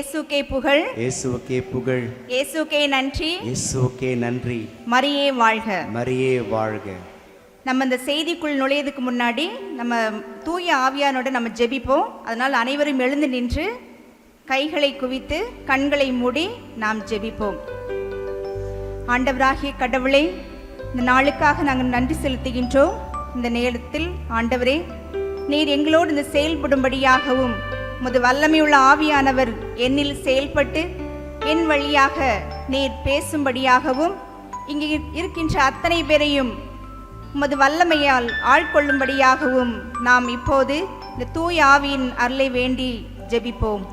இயேசுக்கே புகழ், இயேசுவுக்கே புகழ், இயேசுக்கே நன்றி, இயேசுவுக்கே நன்றி. மரியே வாழ்க. மரியே வாழ்க. நம்ம இந்த செய்திக்குள் நுழையதுக்கு முன்னாடி நம்ம தூய ஆவியானோட நம்ம ஜெபிப்போம். அதனால் அனைவரும் எழுந்து நின்று கைகளை குவித்து கண்களை மூடி நாம் ஜெபிப்போம். ஆண்டவராகிய கடவுளே, இந்த நாளுக்காக நாங்கள் நன்றி செலுத்துகின்றோம். இந்த நேரத்தில் ஆண்டவரே, நீர் எங்களோடு இந்த செயல்படும்படியாகவும் உமது வல்லமையுள்ள ஆவியானவர் என்னில் செயல்பட்டு என் வழியாக நீர் பேசும்படியாகவும் இங்கே இருக்கின்ற அத்தனை பேரையும் உமது வல்லமையால் ஆட்கொள்ளும்படியாகவும் நாம் இப்போது இந்த தூய ஆவியின் அருளை வேண்டி ஜெபிப்போம்.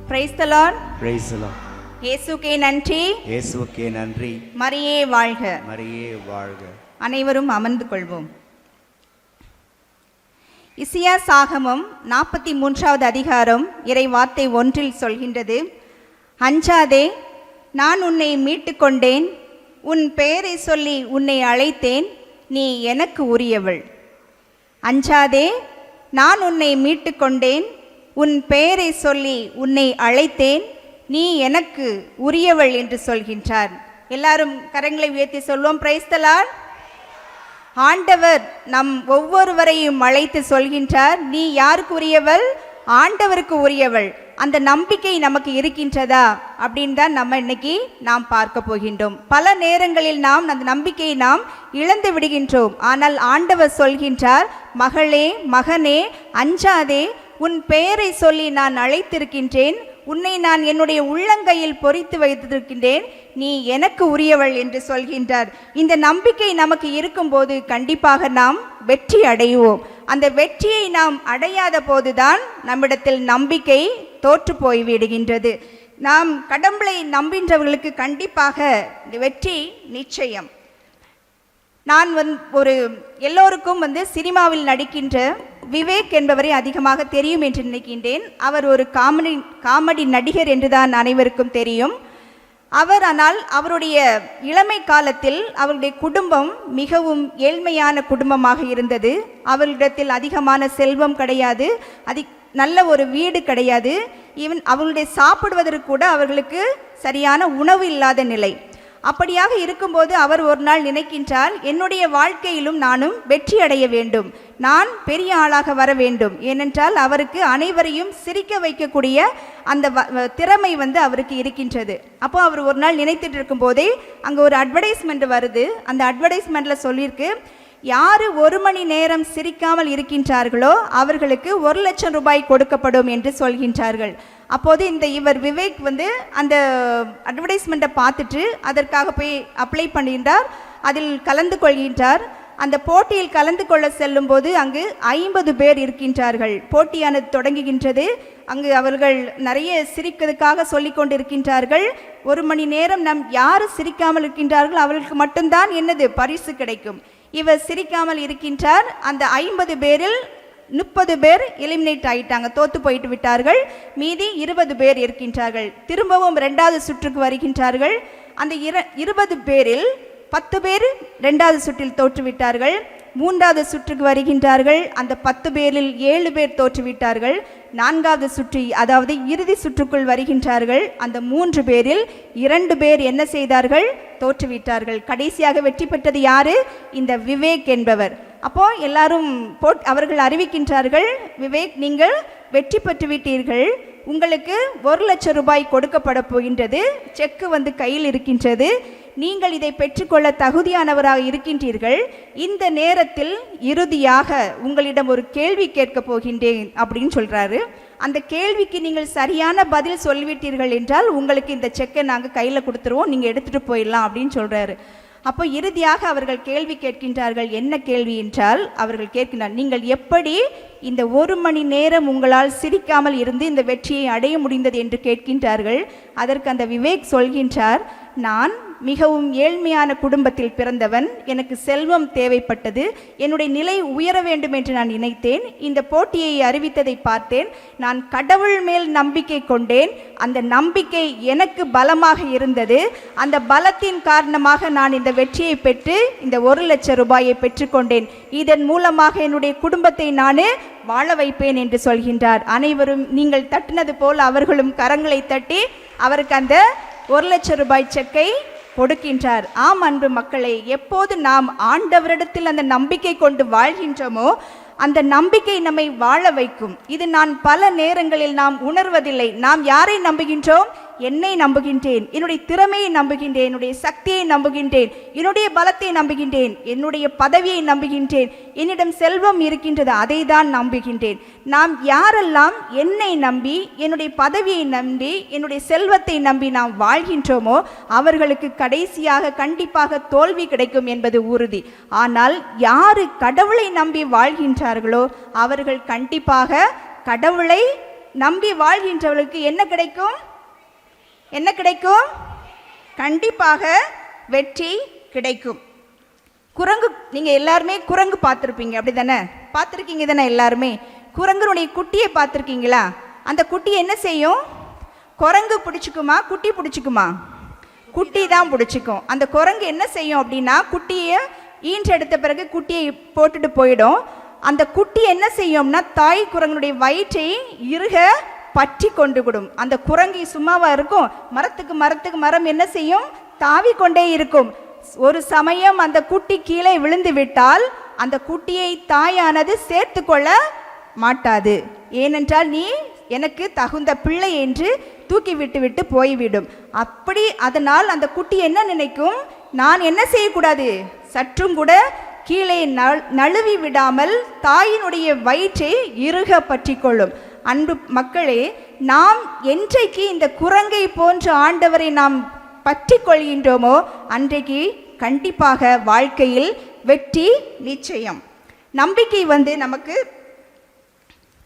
Praise the Lord. Praise the Lord. இயேசுக்கே நன்றி, இயேசுவுக்கே நன்றி. மரியே வாழ்க. மரியே வாழ்க. அனைவரும் அமர்ந்து கொள்வோம். இசையா சாகமம் 43வது அதிகாரம் இறை வார்த்தை 1 சொல்கின்றது, அஞ்சாதே, நான் உன்னை மீட்டு கொண்டேன், உன் பெயரை சொல்லி உன்னை அழைத்தேன், நீ எனக்கு உரியவள். அஞ்சாதே, நான் உன்னை மீட்டு கொண்டேன், உன் பெயரை சொல்லி உன்னை அழைத்தேன், நீ எனக்கு உரியவள் என்று சொல்கின்றார். எல்லாரும் கரங்களை உயர்த்தி சொல்வோம். Price the Lord. ஆண்டவர் நம் ஒவ்வொருவரையும் அழைத்து சொல்கின்றார், நீ யாருக்கு உரியவள்? ஆண்டவருக்கு உரியவள். அந்த நம்பிக்கை நமக்கு இருக்கின்றதா அப்படின்னு தான் நம்ம இன்னைக்கு நாம் பார்க்க போகின்றோம். பல நேரங்களில் நாம் அந்த நம்பிக்கையை நாம் இழந்து விடுகின்றோம். ஆனால் ஆண்டவர் சொல்கின்றார், மகளே, மகனே, அஞ்சாதே, உன் பெயரை சொல்லி நான் அழைத்திருக்கின்றேன், உன்னை நான் என்னுடைய உள்ளங்கையில் பொறித்து வைத்திருக்கின்றேன், நீ எனக்கு உரியவள் என்று சொல்கின்றார். இந்த நம்பிக்கை நமக்கு இருக்கும்போது கண்டிப்பாக நாம் வெற்றி அடைவோம். அந்த வெற்றியை நாம் அடையாத போதுதான் நம்மிடத்தில் நம்பிக்கை தோற்று போய்விடுகின்றது. நாம் கடவுளை நம்புகின்றவர்களுக்கு கண்டிப்பாக வெற்றி நிச்சயம். நான் எல்லோருக்கும் சினிமாவில் நடிக்கின்ற விவேக் என்பவரை அதிகமாக தெரியும் என்று நினைக்கின்றேன். அவர் ஒரு காமெடி நடிகர் என்றுதான் அனைவருக்கும் தெரியும். ஆனால் அவருடைய இளமை காலத்தில் அவருடைய குடும்பம் மிகவும் ஏழ்மையான குடும்பமாக இருந்தது. அவர்களிடத்தில் அதிகமான செல்வம் கிடையாது, நல்ல ஒரு வீடு கிடையாது, ஈவன் அவர்களுடைய சாப்பிடுவதற்கு கூட அவர்களுக்கு சரியான உணவு இல்லாத நிலை. அப்படியாக இருக்கும்போது அவர் ஒரு நாள் நினைக்கின்றார், என்னுடைய வாழ்க்கையிலும் நானும் வெற்றி அடைய வேண்டும், நான் பெரிய ஆளாக வர வேண்டும். ஏனென்றால் அவருக்கு அனைவரையும் சிரிக்க வைக்கக்கூடிய அந்த திறமை அவருக்கு இருக்கின்றது. அப்போ அவர் ஒரு நாள் நினைத்துட்டு இருக்கும் போதே அங்கே ஒரு அட்வர்டைஸ்மெண்ட் வருது. அந்த அட்வர்டைஸ்மெண்ட்டில் சொல்லியிருக்கு, யார் 1 மணி நேரம் சிரிக்காமல் இருக்கின்றார்களோ அவர்களுக்கு 1 லட்சம் ரூபாய் கொடுக்கப்படும் என்று சொல்கின்றார்கள். அப்போது இவர் விவேக் அந்த அட்வர்டைஸ்மெண்ட்டை பார்த்துட்டு அதற்காக போய் அப்ளை பண்ணுகின்றார், அதில் கலந்து கொள்கின்றார். அந்த போட்டியில் கலந்து கொள்ள செல்லும் போது அங்கு 50 பேர் இருக்கின்றார்கள். போட்டியானது தொடங்குகின்றது. அங்கு அவர்கள் நிறைய சிரிக்கிறதுக்காக சொல்லி கொண்டு இருக்கின்றார்கள். 1 மணி நேரம் நம் யார் சிரிக்காமல் இருக்கின்றார்கள் அவர்களுக்கு மட்டும்தான் என்னது பரிசு கிடைக்கும். இவர் சிரிக்காமல் இருக்கின்றார். அந்த 50 பேரில் 30 பேர் எலிமினேட் ஆகிட்டாங்க, தோத்து போயிட்டு விட்டார்கள். மீதி 20 பேர் இருக்கின்றார்கள். திரும்பவும் 2வது சுற்றுக்கு வருகின்றார்கள். அந்த 20 பேரில் 10 பேர் 2வது சுற்றில் தோற்றுவிட்டார்கள். 3வது சுற்றுக்கு வருகின்றார்கள். அந்த 10 பேரில் 7 பேர் தோற்றுவிட்டார்கள். 4வது சுற்று, அதாவது இறுதி சுற்றுக்குள் வருகின்றார்கள். அந்த 3 பேரில் 2 பேர் என்ன செய்தார்கள்? தோற்றுவிட்டார்கள். கடைசியாக வெற்றி பெற்றது யாரு? இந்த விவேக் என்பவர். அப்போ எல்லாரும் அவர்கள் அறிவிக்கின்றார்கள், விவேக், நீங்கள் வெற்றி பெற்று விட்டீர்கள், உங்களுக்கு 1 லட்சம் ரூபாய் கொடுக்கப்பட போகின்றது, செக்கு கையில் இருக்கின்றது, நீங்கள் இதை பெற்றுக்கொள்ள தகுதியானவராக இருக்கின்றீர்கள். இந்த நேரத்தில் இறுதியாக உங்களிடம் ஒரு கேள்வி கேட்கப் போகின்றேன் அப்படின்னு சொல்றாரு. அந்த கேள்விக்கு நீங்கள் சரியான பதில் சொல்லிவிட்டீர்கள் என்றால் உங்களுக்கு இந்த செக்கை நாங்கள் கையில் கொடுத்துருவோம், நீங்கள் எடுத்துகிட்டு போயிடலாம் அப்படின்னு சொல்கிறாரு. அப்போ இறுதியாக அவர்கள் கேள்வி கேட்கின்றார்கள். என்ன கேள்வி என்றால், அவர்கள் கேட்கின்றார், நீங்கள் எப்படி இந்த 1 மணி நேரம் உங்களால் சிரிக்காமல் இருந்து இந்த வெற்றியை அடைய முடிந்தது என்று கேட்கின்றார்கள். அதற்கு அந்த விவேக் சொல்கின்றார், நான் மிகவும் ஏழ்மையான குடும்பத்தில் பிறந்தவன், எனக்கு செல்வம் தேவைப்பட்டது, என்னுடைய நிலை உயர வேண்டும் என்று நான் நினைத்தேன். இந்த போட்டியை அறிவித்ததை பார்த்தேன், நான் கடவுள் மேல் நம்பிக்கை கொண்டேன். அந்த நம்பிக்கை எனக்கு பலமாக இருந்தது. அந்த பலத்தின் காரணமாக நான் இந்த வெற்றியை பெற்று இந்த 1 லட்சம் ரூபாயை பெற்றுக்கொண்டேன். இதன் மூலமாக என்னுடைய குடும்பத்தை நானே வாழ வைப்பேன் என்று சொல்கின்றார். அனைவரும் நீங்கள் தட்டினது போல் அவர்களும் கரங்களை தட்டி அவருக்கு அந்த 1 லட்சம் ரூபாய் செக்கை கொடுக்கின்றார். ஆம் அன்பு மக்களே, எப்போது நாம் ஆண்டவரிடத்தில் அந்த நம்பிக்கை கொண்டு வாழ்கின்றோமோ அந்த நம்பிக்கை நம்மை வாழ வைக்கும். இது நான் பல நேரங்களில் நாம் உணர்வதில்லை. நாம் யாரை நம்புகின்றோம்? என்னை நம்புகின்றேன், என்னுடைய திறமையை நம்புகின்றேன், என்னுடைய சக்தியை நம்புகின்றேன், என்னுடைய பலத்தை நம்புகின்றேன், என்னுடைய பதவியை நம்புகின்றேன், என்னிடம் செல்வம் இருக்கின்றது அதை தான் நம்புகின்றேன். நாம் யாரெல்லாம் என்னை நம்பி, என்னுடைய பதவியை நம்பி, என்னுடைய செல்வத்தை நம்பி நாம் வாழ்கின்றோமோ அவர்களுக்கு கடைசியாக கண்டிப்பாக தோல்வி கிடைக்கும் என்பது உறுதி. ஆனால் யாரு கடவுளை நம்பி வாழ்கின்றார்களோ அவர்கள் கண்டிப்பாக, கடவுளை நம்பி வாழ்கின்றவர்களுக்கு என்ன கிடைக்கும்? என்ன கிடைக்கும்? கண்டிப்பாக வெற்றி கிடைக்கும். குரங்கு, நீங்க எல்லாருமே குரங்கு பார்த்துருப்பீங்க, அப்படி தானே? பார்த்துருக்கீங்க தானே எல்லாருமே? குரங்குனுடைய குட்டியை பார்த்துருக்கீங்களா? அந்த குட்டி என்ன செய்யும்? குரங்கு பிடிச்சிக்குமா, குட்டி பிடிச்சிக்குமா? குட்டி தான் பிடிச்சிக்கும். அந்த குரங்கு என்ன செய்யும் அப்படின்னா, குட்டியை ஈன்றெடுத்த பிறகு குட்டியை போட்டுட்டு போயிடும். அந்த குட்டி என்ன செய்யும்னா, தாய் குரங்குடைய வயிற்றை இறுக பற்றி கொண்டு விடும். அந்த குரங்கு சும்மாவா இருக்கும்? மரத்துக்கு மரம் என்ன செய்யும்? தாவி கொண்டே இருக்கும். ஒரு சமயம் அந்த குட்டி கீழே விழுந்து விட்டால் அந்த குட்டியை தாயானது சேர்த்து கொள்ள மாட்டாது. ஏனென்றால் நீ எனக்கு தகுந்த பிள்ளை என்று தூக்கி விட்டு போய்விடும். அப்படி அதனால் அந்த குட்டி என்ன நினைக்கும்? நான் என்ன செய்யக்கூடாது? சற்றும் கூட கீழே நழுவி விடாமல் தாயினுடைய வயிற்றை இறுக பற்றி கொள்ளும். அன்பு மக்களே, நாம் என்றைக்கு இந்த குரங்கை போன்ற ஆண்டவரை நாம் பற்றி கொள்கின்றோமோ அன்றைக்கு கண்டிப்பாக வாழ்க்கையில் வெற்றி நிச்சயம். நம்பிக்கை நமக்கு,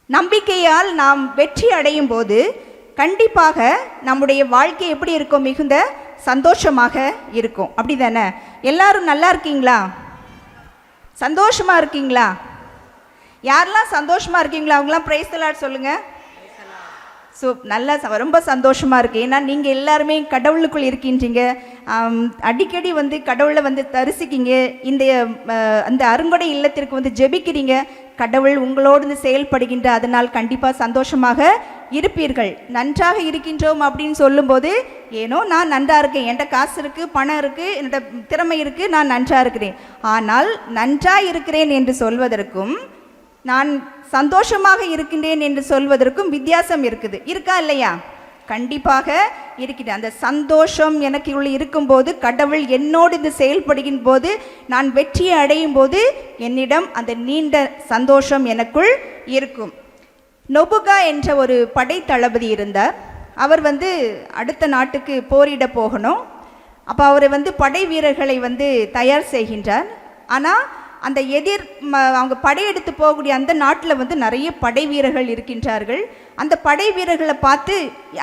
நம்பிக்கையால் நாம் வெற்றி அடையும் போது கண்டிப்பாக நம்முடைய வாழ்க்கை எப்படி இருக்கும்? மிகுந்த சந்தோஷமாக இருக்கும். அப்படி தானே? எல்லாரும் நல்லா இருக்கீங்களா? சந்தோஷமா இருக்கீங்களா? யாரெல்லாம் சந்தோஷமா இருக்கீங்களா அவங்களாம் பிரைஸ் தி லார்ட் சொல்லுங்க. நல்லா ரொம்ப சந்தோஷமா இருக்கு. ஏன்னா நீங்க எல்லாருமே கடவுளுக்குள் இருக்கின்றீங்க. அடிக்கடி கடவுளை தரிசிக்கிங்க. இந்த அருங்கொடை இல்லத்திற்கு ஜெபிக்கிறீங்க. கடவுள் உங்களோடு செயல்படுகின்ற அதனால் கண்டிப்பாக சந்தோஷமாக இருப்பீர்கள். நன்றாக இருக்கின்றோம் அப்படின்னு சொல்லும்போது, ஏனோ நான் நன்றா இருக்கேன், என்கிட்ட காசு இருக்கு, பணம் இருக்கு, என்னோட திறமை இருக்கு, நான் நன்றா இருக்கிறேன். ஆனால் நன்றா இருக்கிறேன் என்று சொல்வதற்கும் நான் சந்தோஷமாக இருக்கின்றேன் என்று சொல்வதற்கும் வித்தியாசம் இருக்குது. இருக்கா இல்லையா? கண்டிப்பாக இருக்கிறேன். அந்த சந்தோஷம் எனக்கு உள்ள இருக்கும்போது, கடவுள் என்னோடு இந்த செயல்படுகின்ற போது, நான் வெற்றியை அடையும் போது என்னிடம் அந்த நீண்ட சந்தோஷம் எனக்குள் இருக்கும். நொபுகா என்ற ஒரு படை தளபதி இருந்தார். அவர் அடுத்த நாட்டுக்கு போரிட போகணும். அப்போ அவர் படை வீரர்களை தயார் செய்கின்றார். ஆனால் அந்த அவங்க படையெடுத்து போகக்கூடிய அந்த நாட்டில் நிறைய படை வீரர்கள் இருக்கின்றார்கள். அந்த படை வீரர்களை பார்த்து,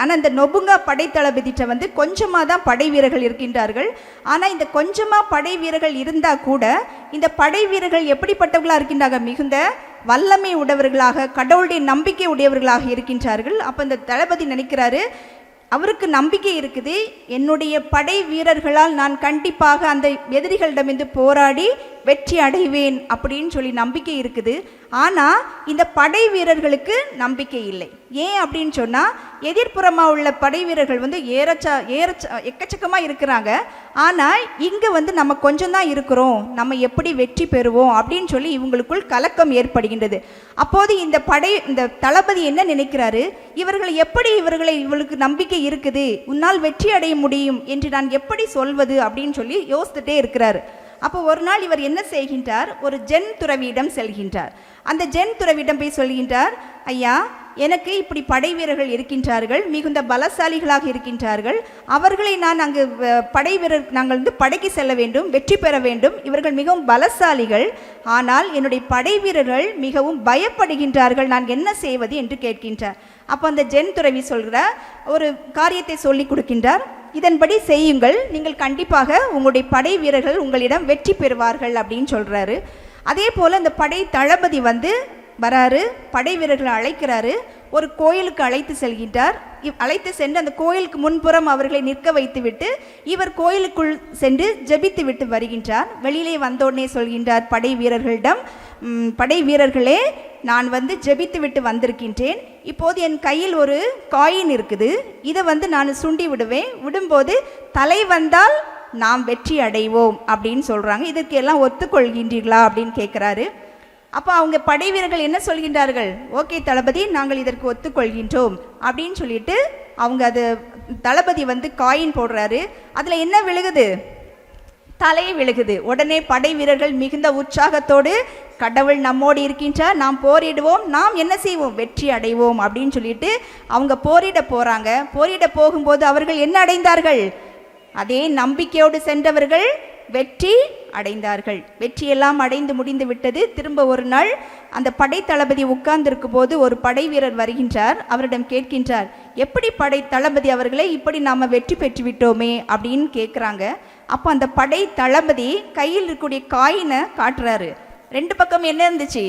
ஆனால் இந்த நொபுங்கா படை தளபதிட்ட கொஞ்சமாக தான் படை வீரர்கள் இருக்கின்றார்கள். ஆனால் இந்த கொஞ்சமாக படை வீரர்கள் இருந்தால் கூட இந்த படை வீரர்கள் எப்படிப்பட்டவர்களாக இருக்கின்றாங்க? மிகுந்த வல்லமை உடையவர்களாக, கடவுளுடைய நம்பிக்கை உடையவர்களாக இருக்கின்றார்கள். அப்போ இந்த தளபதி நினைக்கிறாரு, அவருக்கு நம்பிக்கை இருக்குது, என்னுடைய படை வீரர்களால் நான் கண்டிப்பாக அந்த எதிரிகளிடமிருந்து போராடி வெற்றி அடைவேன் அப்படின்னு சொல்லி நம்பிக்கை இருக்குது. ஆனால் இந்த படை வீரர்களுக்கு நம்பிக்கை இல்லை. ஏன் அப்படின்னு சொன்னால், எதிர்ப்புறமாக உள்ள படை வீரர்கள் எக்கச்சக்கமாக இருக்கிறாங்க. ஆனால் இங்கே நம்ம கொஞ்சம் தான் இருக்கிறோம், நம்ம எப்படி வெற்றி பெறுவோம் அப்படின்னு சொல்லி இவங்களுக்குள் கலக்கம் ஏற்படுகின்றது. அப்போது இந்த தளபதி என்ன நினைக்கிறாரு? இவர்களுக்கு நம்பிக்கை இருக்குது, உன்னால் வெற்றி அடைய முடியும் என்று நான் எப்படி சொல்வது அப்படின்னு சொல்லி யோசித்துட்டே இருக்கிறாரு. அப்போ ஒரு நாள் இவர் என்ன செய்கின்றார்? ஒரு ஜென் துறவியிடம் செல்கின்றார். அந்த ஜென் துறவியிடம் போய் சொல்கின்றார், ஐயா, எனக்கு இப்படி படை வீரர்கள் இருக்கின்றார்கள், மிகுந்த பலசாலிகளாக இருக்கின்றார்கள். அவர்களை நான் அங்கு நாங்கள் படைக்கு செல்ல வேண்டும், வெற்றி பெற வேண்டும். இவர்கள் மிகவும் பலசாலிகள், ஆனால் என்னுடைய படை வீரர்கள் மிகவும் பயப்படுகின்றார்கள், நான் என்ன செய்வது என்று கேட்கின்றார். அப்போ அந்த ஜென் துறவி சொல்கிறார், ஒரு காரியத்தை சொல்லி கொடுக்கின்றார். இதன்படி செய்யுங்கள், நீங்கள் கண்டிப்பாக உங்களுடைய படை வீரர்கள் உங்களிடம் வெற்றி பெறுவார்கள் அப்படின்னு சொல்கிறாரு. அதே போல் இந்த படை தளபதி வராரு, படை வீரர்களை அழைக்கிறாரு, ஒரு கோயிலுக்கு அழைத்து செல்கின்றார். அழைத்து சென்று அந்த கோயிலுக்கு முன்புறம் அவர்களை நிற்க வைத்துவிட்டு இவர் கோயிலுக்குள் சென்று ஜெபித்து விட்டு வருகின்றார். வெளியிலே வந்தோடனே சொல்கின்றார் படை வீரர்களிடம், படை வீரர்களே, நான் ஜெபித்து விட்டு வந்திருக்கின்றேன். இப்போது என் கையில் ஒரு காயின் இருக்குது, இதை நான் சுண்டி விடுவேன். விடும்போது தலை வந்தால் நாம் வெற்றி அடைவோம் அப்படின்னு சொல்கிறாங்க. இதற்கு எல்லாம் ஒத்துக்கொள்கின்றீர்களா அப்படின்னு கேட்குறாரு. அப்போ அவங்க படை வீரர்கள் என்ன சொல்கின்றார்கள்? ஓகே தளபதி, நாங்கள் இதற்கு ஒத்துக்கொள்கின்றோம் அப்படின்னு சொல்லிட்டு அவங்க அது தளபதி காயின் போடுறாரு. அதில் என்ன விழுகுது? தலை விழுகுது. உடனே படை வீரர்கள் மிகுந்த உற்சாகத்தோடு, கடவுள் நம்மோடு இருக்கின்றார், நாம் போரிடுவோம், நாம் என்ன செய்வோம், வெற்றி அடைவோம் அப்படின்னு சொல்லிட்டு அவங்க போரிட போகிறாங்க. போரிட போகும்போது அவர்கள் என்ன அடைந்தார்கள்? அதே நம்பிக்கையோடு சென்றவர்கள் வெற்றி அடைந்தார்கள். வெற்றியெல்லாம் அடைந்து முடிந்து விட்டது. திரும்ப ஒரு நாள் அந்த படை தளபதி உட்கார்ந்திருக்கும் போது ஒரு படை வீரர் வருகின்றார். அவரிடம் கேட்கின்றார், எப்படி படை தளபதி அவர்களை, இப்படி நாம் வெற்றி பெற்று விட்டோமே அப்படின்னு கேட்குறாங்க. அப்போ அந்த படை தளபதி கையில் இருக்கக்கூடிய காயினை காட்டுறாரு. ரெண்டு பக்கம் என்ன இருந்துச்சு?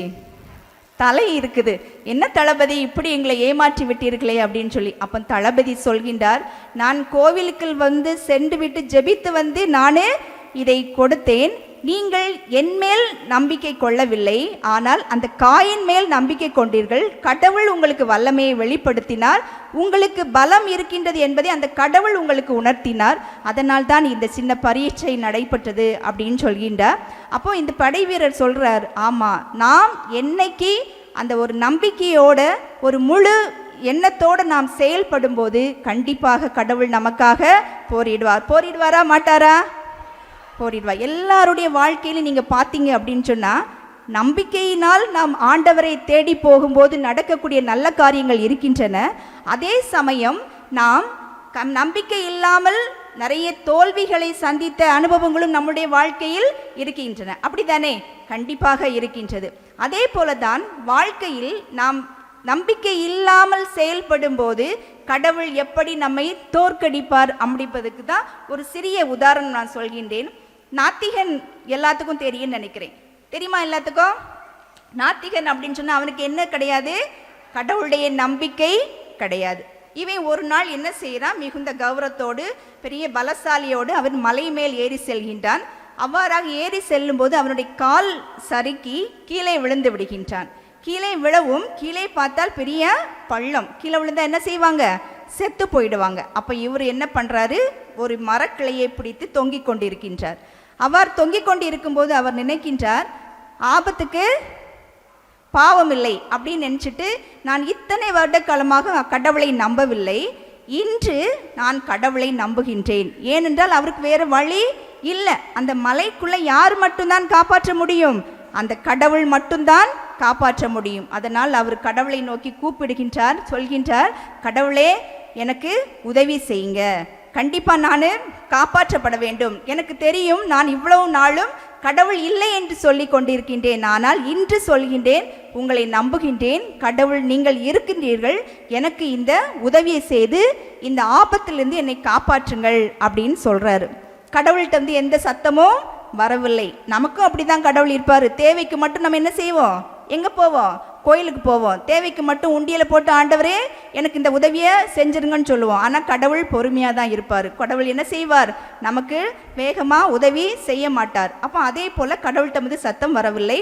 தலை இருக்குது. என்ன தளபதி, இப்படி எங்களை ஏமாற்றி விட்டீர்களே அப்படின்னு சொல்லி. அப்போ தளபதி சொல்கின்றார், நான் கோவிலுக்கு சென்று விட்டு ஜெபித்து நானே இதை கொடுத்தேன். நீங்கள் என் மேல் நம்பிக்கை கொள்ளவில்லை, ஆனால் அந்த காயின் மேல் நம்பிக்கை கொண்டீர்கள். கடவுள் உங்களுக்கு வல்லமையை வெளிப்படுத்தினார், உங்களுக்கு பலம் இருக்கின்றது என்பதை அந்த கடவுள் உங்களுக்கு உணர்த்தினார். அதனால் தான் இந்த சின்ன பரீட்சை நடைபெற்றது அப்படின்னு சொல்கின்றார். அப்போ இந்த படை வீரர் சொல்றார், ஆமாம், நாம் என்னைக்கு அந்த ஒரு நம்பிக்கையோட ஒரு முழு எண்ணத்தோடு நாம் செயல்படும் போது கண்டிப்பாக கடவுள் நமக்காக போரிடுவார். போரிடுவாரா மாட்டாரா? போரிடுவார். எல்லாருடைய வாழ்க்கையிலும் நீங்கள் பார்த்தீங்க அப்படின்னு சொன்னால், நம்பிக்கையினால் நாம் ஆண்டவரை தேடி போகும்போது நடக்கக்கூடிய நல்ல காரியங்கள் இருக்கின்றன. அதே சமயம் நாம் நம்பிக்கை இல்லாமல் நிறைய தோல்விகளை சந்தித்த அனுபவங்களும் நம்முடைய வாழ்க்கையில் இருக்கின்றன. அப்படித்தானே? கண்டிப்பாக இருக்கின்றது. அதே போல தான் வாழ்க்கையில் நாம் நம்பிக்கை இல்லாமல் செயல்படும் போது கடவுள் எப்படி நம்மை தோற்கடிப்பார் அப்படிப்பதுக்கு தான் ஒரு சிறிய உதாரணம் நான் சொல்கின்றேன். நாத்திகன் எல்லாத்துக்கும் தெரியும்னு நினைக்கிறேன். தெரியுமா எல்லாத்துக்கும்? நாத்திகன் அப்படின்னு சொன்னால் அவனுக்கு என்ன கிடையாது? கடவுளுடைய நம்பிக்கை கிடையாது. இவன் ஒரு நாள் என்ன செய்கிறான்? மிகுந்த கௌரவத்தோடு பெரிய பலசாலியோடு அவன் மலை மேல் ஏறி செல்கின்றான். அவ்வாறாக ஏறி செல்லும்போது அவனுடைய கால் சறுக்கி கீழே விழுந்து விடுகின்றான். கீழே விழவும், கீழே பார்த்தால் பெரிய பள்ளம். கீழே விழுந்தா என்ன செய்வாங்க? செத்து போயிடுவாங்க. அப்போ இவர் என்ன பண்ணுறாரு? ஒரு மரக்கிளையை பிடித்து தொங்கிக் கொண்டிருக்கின்றார். அவர் தொங்கிக் கொண்டு இருக்கும்போது அவர் நினைக்கின்றார், ஆபத்துக்கு பாவம் இல்லை அப்படின்னு நினச்சிட்டு, நான் இத்தனை வருட காலமாக கடவுளை நம்பவில்லை, இன்று நான் கடவுளை நம்புகின்றேன். ஏனென்றால் அவருக்கு வேறு வழி இல்லை. அந்த மலைக்குள்ளே யார் மட்டும்தான் காப்பாற்ற முடியும்? அந்த கடவுள் மட்டும்தான் காப்பாற்ற முடியும். அதனால் அவர் கடவுளை நோக்கி கூப்பிடுகின்றார், சொல்கின்றார், கடவுளே எனக்கு உதவி செய்யுங்க, கண்டிப்பாக நான் காப்பாற்றப்பட வேண்டும். எனக்கு தெரியும் நான் இவ்வளவு நாளும் கடவுள் இல்லை என்று சொல்லி கொண்டிருக்கின்றேன், ஆனால் இன்று சொல்கின்றேன், உங்களை நம்புகின்றேன், கடவுள் நீங்கள் இருக்கின்றீர்கள், எனக்கு இந்த உதவியை செய்து இந்த ஆபத்திலிருந்து என்னை காப்பாற்றுங்கள் அப்படின்னு சொல்கிறாரு. கடவுள்கிட்ட எந்த சத்தமும் வரவில்லை. நமக்கும் அப்படி தான் கடவுள் இருப்பார். தேவைக்கு மட்டும் நம்ம என்ன செய்வோம்? எங்கே போவோம்? கோயிலுக்கு போவோம். தேவைக்கு மட்டும் உண்டியலை போட்டு, ஆண்டவரே எனக்கு இந்த உதவியை செஞ்சிருங்கன்னு சொல்லுவோம். ஆனால் கடவுள் பொறுமையாக தான் இருப்பார். கடவுள் என்ன செய்வார்? நமக்கு வேகமாக உதவி செய்ய மாட்டார். அப்போ அதே போல் கடவுள்கிட்ட சத்தம் வரவில்லை.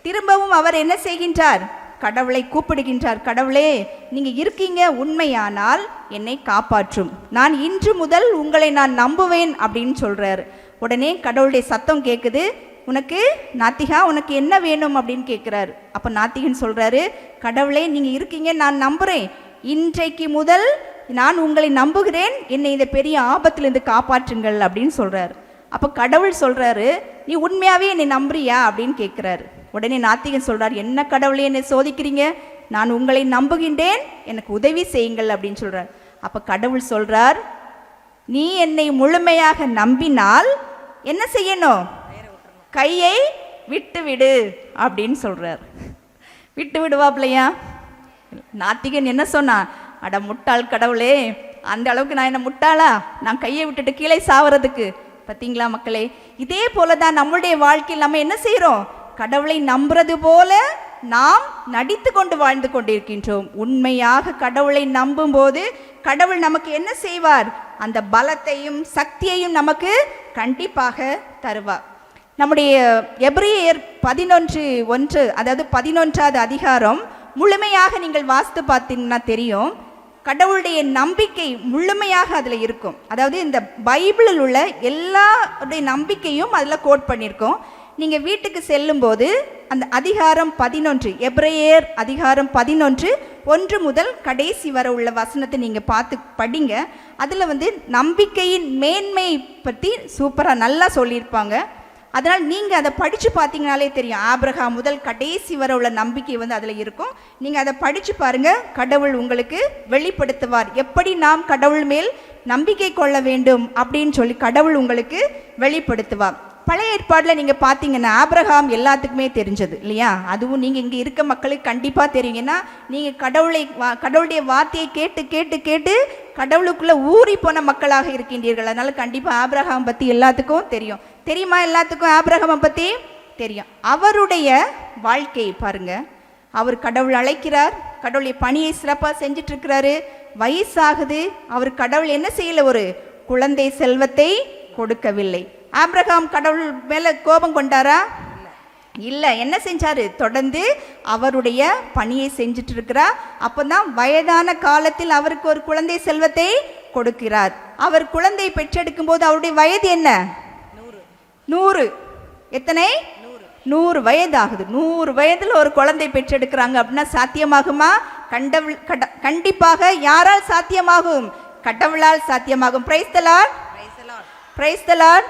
திரும்பவும் அவர் என்ன செய்கின்றார்? கடவுளை கூப்பிடுகின்றார். கடவுளே, நீங்கள் இருக்கீங்க, உண்மையானால் என்னை காப்பாற்றும், நான் இன்று முதல் உங்களை நான் நம்புவேன் அப்படின்னு சொல்கிறார். உடனே கடவுளுடைய சத்தம் கேட்குது. உனக்கு நாத்திகா, உனக்கு என்ன வேணும் அப்படின்னு கேட்குறாரு. அப்போ நாத்திகன் சொல்கிறாரு, கடவுளே நீங்கள் இருக்கீங்க, நான் நம்புகிறேன், இன்றைக்கு முதல் நான் உங்களை நம்புகிறேன், என்னை இந்த பெரிய ஆபத்திலிருந்து காப்பாற்றுங்கள் அப்படின்னு சொல்கிறாரு. அப்போ கடவுள் சொல்கிறாரு, நீ உண்மையாகவே என்னை நம்புறியா அப்படின்னு கேட்குறாரு. உடனே நாத்திகன் சொல்கிறார், என்ன கடவுளே என்னை சோதிக்கிறீங்க, நான் உங்களை நம்புகின்றேன், எனக்கு உதவி செய்யுங்கள் அப்படின்னு சொல்கிறார். அப்போ கடவுள் சொல்கிறார், நீ என்னை முழுமையாக நம்பினால் என்ன செய்யணும்? கையை விட்டு விடு அப்படின்னு சொல்கிறார். விட்டு விடுவாப்லையா? நாத்திகன் என்ன சொன்னான்? அட முட்டாள் கடவுளே, அந்த அளவுக்கு நான் என்ன முட்டாளா, நான் கையை விட்டுட்டு கீழே சாவறதுக்கு? பார்த்தீங்களா மக்களே, இதே போல தான் நம்மளுடைய வாழ்க்கையில் நம்ம என்ன செய்கிறோம்? கடவுளை நம்புறது போல நாம் நடித்து கொண்டு வாழ்ந்து கொண்டிருக்கின்றோம். உண்மையாக கடவுளை நம்பும் போது கடவுள் நமக்கு என்ன செய்வார்? அந்த பலத்தையும் சக்தியையும் நமக்கு கண்டிப்பாக தருவார். நம்முடைய எபிரேயர் 11:1, அதாவது 11வது அதிகாரம் முழுமையாக நீங்கள் வாசித்து பார்த்தீங்கன்னா தெரியும். கடவுளுடைய நம்பிக்கை முழுமையாக அதில் இருக்கும். அதாவது இந்த பைபிளில் உள்ள எல்லாருடைய நம்பிக்கையும் அதில் கோட் பண்ணியிருக்கோம். நீங்கள் வீட்டுக்கு செல்லும்போது அந்த அதிகாரம் 11, எபிரேயர் அதிகாரம் 11, 1 முதல் கடைசி வரை உள்ள வசனத்தை நீங்கள் பார்த்து படிங்க. அதில் நம்பிக்கையின் மேன்மை பற்றி சூப்பராக நல்லா சொல்லியிருப்பாங்க. அதனால் நீங்கள் அதை படித்து பார்த்தீங்கனாலே தெரியும். ஆபிரகாம் முதல் கடைசி வரை உள்ள நம்பிக்கை அதில் இருக்கும். நீங்கள் அதை படித்து பாருங்கள், கடவுள் உங்களுக்கு வெளிப்படுத்துவார். எப்படி நாம் கடவுள் மேல் நம்பிக்கை கொள்ள வேண்டும் அப்படின்னு சொல்லி கடவுள் உங்களுக்கு வெளிப்படுத்துவார். பழைய ஏற்பாடில் நீங்கள் பார்த்தீங்கன்னா ஆபிரகாம் எல்லாத்துக்குமே தெரிஞ்சது இல்லையா? அதுவும் நீங்கள் இங்கே இருக்க மக்களுக்கு கண்டிப்பாக தெரியும். ஏன்னா நீங்கள் கடவுளுடைய வார்த்தையை கேட்டு கேட்டு கேட்டு கடவுளுக்குள்ளே ஊறி போன மக்களாக இருக்கின்றீர்கள். அதனால் கண்டிப்பாக ஆபிரகாம் பற்றி எல்லாத்துக்கும் தெரியும். தெரியுமா? எல்லாத்துக்கும் ஆபிரகாமை பற்றி தெரியும். அவருடைய வாழ்க்கையை பாருங்க. அவர் கடவுள் அழைக்கிறார், கடவுளுடைய பணியை சிறப்பாக செஞ்சிட்ருக்கிறாரு, வயசாகுது. அவர் கடவுள் என்ன செய்யலை? ஒரு குழந்தை செல்வத்தை கொடுக்கவில்லை. ஆபிரகாம் கடவுள் மேலே கோபம் கொண்டாரா? இல்லை. என்ன செஞ்சாரு? தொடர்ந்து அவருடைய பணியை செஞ்சுட்டு இருக்கிறார். அப்போ தான் வயதான காலத்தில் அவருக்கு ஒரு குழந்தை செல்வத்தை கொடுக்கிறார். அவர் குழந்தை பெற்றெடுக்கும் போது அவருடைய வயது என்ன? 100. எத்தனை? 100 வயதாகுது. 100 வயதில் ஒரு குழந்தை பெற்றெடுக்கிறாங்க அப்படின்னா சாத்தியமாகுமா? கண்டிப்பாக யாரால் சாத்தியமாகும்? கடவுளால் சாத்தியமாகும். Price the Lord, praise the Lord.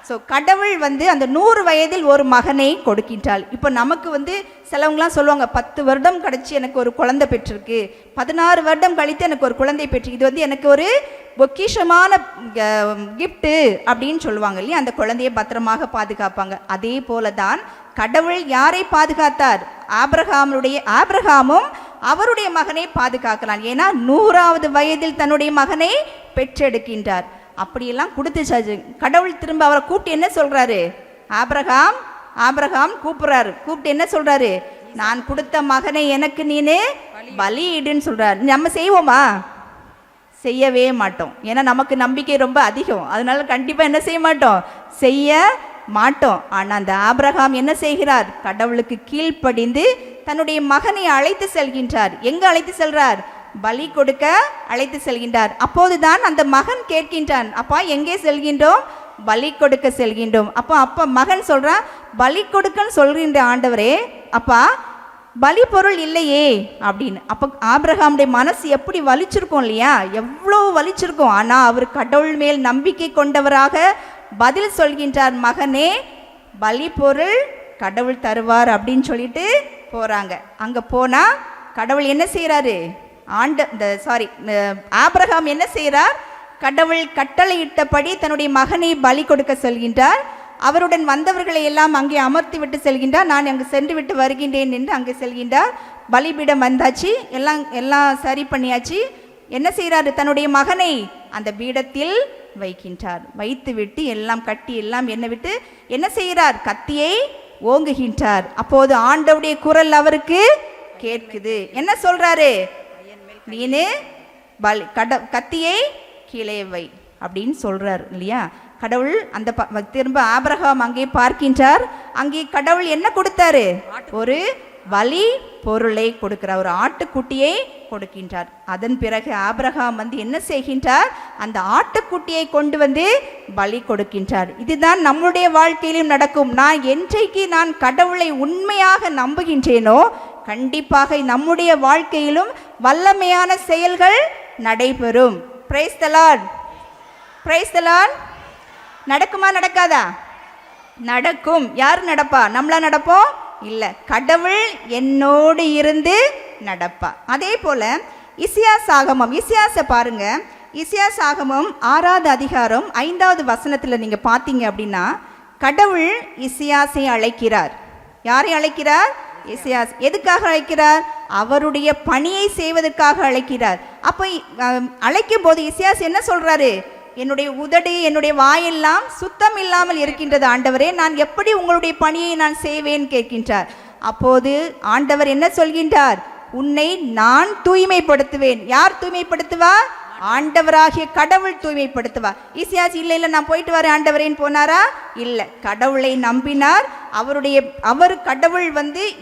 So கடவுள் அந்த 100 வயதில் ஒரு மகனை கொடுக்கின்றாள். இப்போ நமக்கு சிலவங்களாம் சொல்லுவாங்க, 10 வருடம் கழிச்சு எனக்கு ஒரு குழந்தை பெற்றிருக்கு, 16 வருடம் கழித்து எனக்கு ஒரு குழந்தை பெற்று, இது எனக்கு ஒரு பொக்கிஷமான கிஃப்ட்டு அப்படின்னு சொல்லுவாங்க இல்லையா? அந்த குழந்தையை பத்திரமாக பாதுகாப்பாங்க. அதே போல தான் கடவுள் யாரை பாதுகாத்தார்? ஆபிரகாமும் அவருடைய மகனை பாதுகாக்கிறான். ஏன்னா 100வது வயதில் தன்னுடைய மகனை பெற்றெடுக்கின்றார். அப்படியெல்லாம் கொடுத்துச்சாச்சு. கடவுள் திரும்ப அவரை கூப்பிட்டு என்ன சொல்றாரு? ஆபிரகாம் கூப்பிடுறாரு. கூப்பிட்டு என்ன சொல்றாரு? நான் கொடுத்த மகனை எனக்கு நீனு பலியிடுன்னு சொல்றாரு. நம்ம செய்வோமா? செய்யவே மாட்டோம். ஏன்னா நமக்கு நம்பிக்கை ரொம்ப அதிகம். அதனால கண்டிப்பா என்ன செய்ய மாட்டோம்? செய்ய மாட்டோம். ஆனால் அந்த ஆபிரகாம் என்ன செய்கிறார்? கடவுளுக்கு கீழ்ப்படிந்து தன்னுடைய மகனை அழைத்து செல்கின்றார். எங்க அழைத்து செல்றார்? பலி கொடுக்க அழைத்து செல்கின்றார். அப்போதுதான் அந்த மகன் கேட்கின்றான், அப்பா எங்கே செல்கின்றோம்? பலி கொடுக்க செல்கின்றோம். அப்பா மகன் சொல்றான், பலி கொடுக்கன்னு சொல்கின்ற ஆண்டவரே, அப்பா பலி பொருள் இல்லையே அப்படின்னு. அப்போ ஆபிரகாமுடைய மனசு எப்படி வலிச்சிருக்கும் இல்லையா? எவ்வளோ வலிச்சிருக்கும். ஆனால் அவர் கடவுள் மேல் நம்பிக்கை கொண்டவராக பதில் சொல்கின்றார், மகனே பலி பொருள் கடவுள் தருவார் அப்படின்னு சொல்லிட்டு போகிறாங்க. அங்கே போனால் கடவுள் என்ன செய்கிறாரு? ஆபிரகாம் என்ன செய்கிறார்? கடவுள் கட்டளையிட்டபடி தன்னுடைய மகனை பலி கொடுக்க செல்கின்றார். அவருடன் வந்தவர்களை எல்லாம் அங்கே அமர்த்தி விட்டு செல்கின்றார். நான் அங்கு சென்று விட்டு வருகின்றேன் என்று அங்கே செல்கின்றார். பலிபீடம் வந்தாச்சு, எல்லாம் சரி பண்ணியாச்சு. என்ன செய்கிறாரு? தன்னுடைய மகனை அந்த பீடத்தில் வைக்கின்றார். வைத்து விட்டு எல்லாம் கட்டி எல்லாம் விட்டு என்ன செய்கிறார்? கத்தியை ஓங்குகின்றார். அப்போது ஆண்டவருடைய குரல் அவருக்கு கேட்குது. என்ன சொல்றாரு? நீனு கத்தியை கீழே வை அப்படின்னு சொல்றார் இல்லையா? கடவுள் அந்த திரும்ப ஆபிரகாம் அங்கே பார்க்கின்றார். அங்கே கடவுள் என்ன கொடுத்தாரு? ஒரு பலி பொருளை கொடுக்கிறார், ஒரு ஆட்டுக்குட்டியை கொடுக்கின்றார். அதன் பிறகு ஆபிரகாம் என்ன செய்கின்றார்? அந்த ஆட்டுக்குட்டியை கொண்டு பலி கொடுக்கின்றார். இதுதான் நம்முடைய வாழ்க்கையிலும் நடக்கும். என்றைக்கு நான் கடவுளை உண்மையாக நம்புகின்றேனோ கண்டிப்பாக நம்முடைய வாழ்க்கையிலும் வல்லமையான செயல்கள் நடைபெறும். Price the Lord, praise the Lord. நடக்குமா நடக்காதா? நடக்கும். யார் நடப்பா? நம்மளா நடப்போம்? இல்லை, கடவுள் என்னோடு இருந்து நடப்பா. அதே போல இசியாசை பாருங்க. இசியாசாகமம் 6வது அதிகாரம் 5வது வசனத்தில் நீங்கள் பார்த்தீங்க அப்படின்னா கடவுள் இசியாசை அழைக்கிறார். யாரை அழைக்கிறார்? எசேயாஸ் எதுக்காக அழைக்கிறார்? அவருடைய பணியை செய்வதற்காக அழைக்கிறார். அப்போ அழைக்கும் போது எசேயாஸ் என்ன சொல்றாரு? என்னுடைய உதடு, என்னுடைய வாயெல்லாம் சுத்தம் இல்லாமல் இருக்கின்றது ஆண்டவரே, நான் எப்படி உங்களுடைய பணியை நான் செய்வேன் கேட்கின்றார். அப்போது ஆண்டவர் என்ன சொல்கின்றார்? உன்னை நான் தூய்மைப்படுத்துவேன். யார் தூய்மைப்படுத்துவா? ஆண்டவராகிய கடவுள் தூய்மைப்படுத்துவா. ஈசியாஸ் இல்லை நான் போயிட்டு வரேன் ஆண்டவரேன்னு போனாரா? இல்லை, கடவுளை நம்பினார். அவர் கடவுள்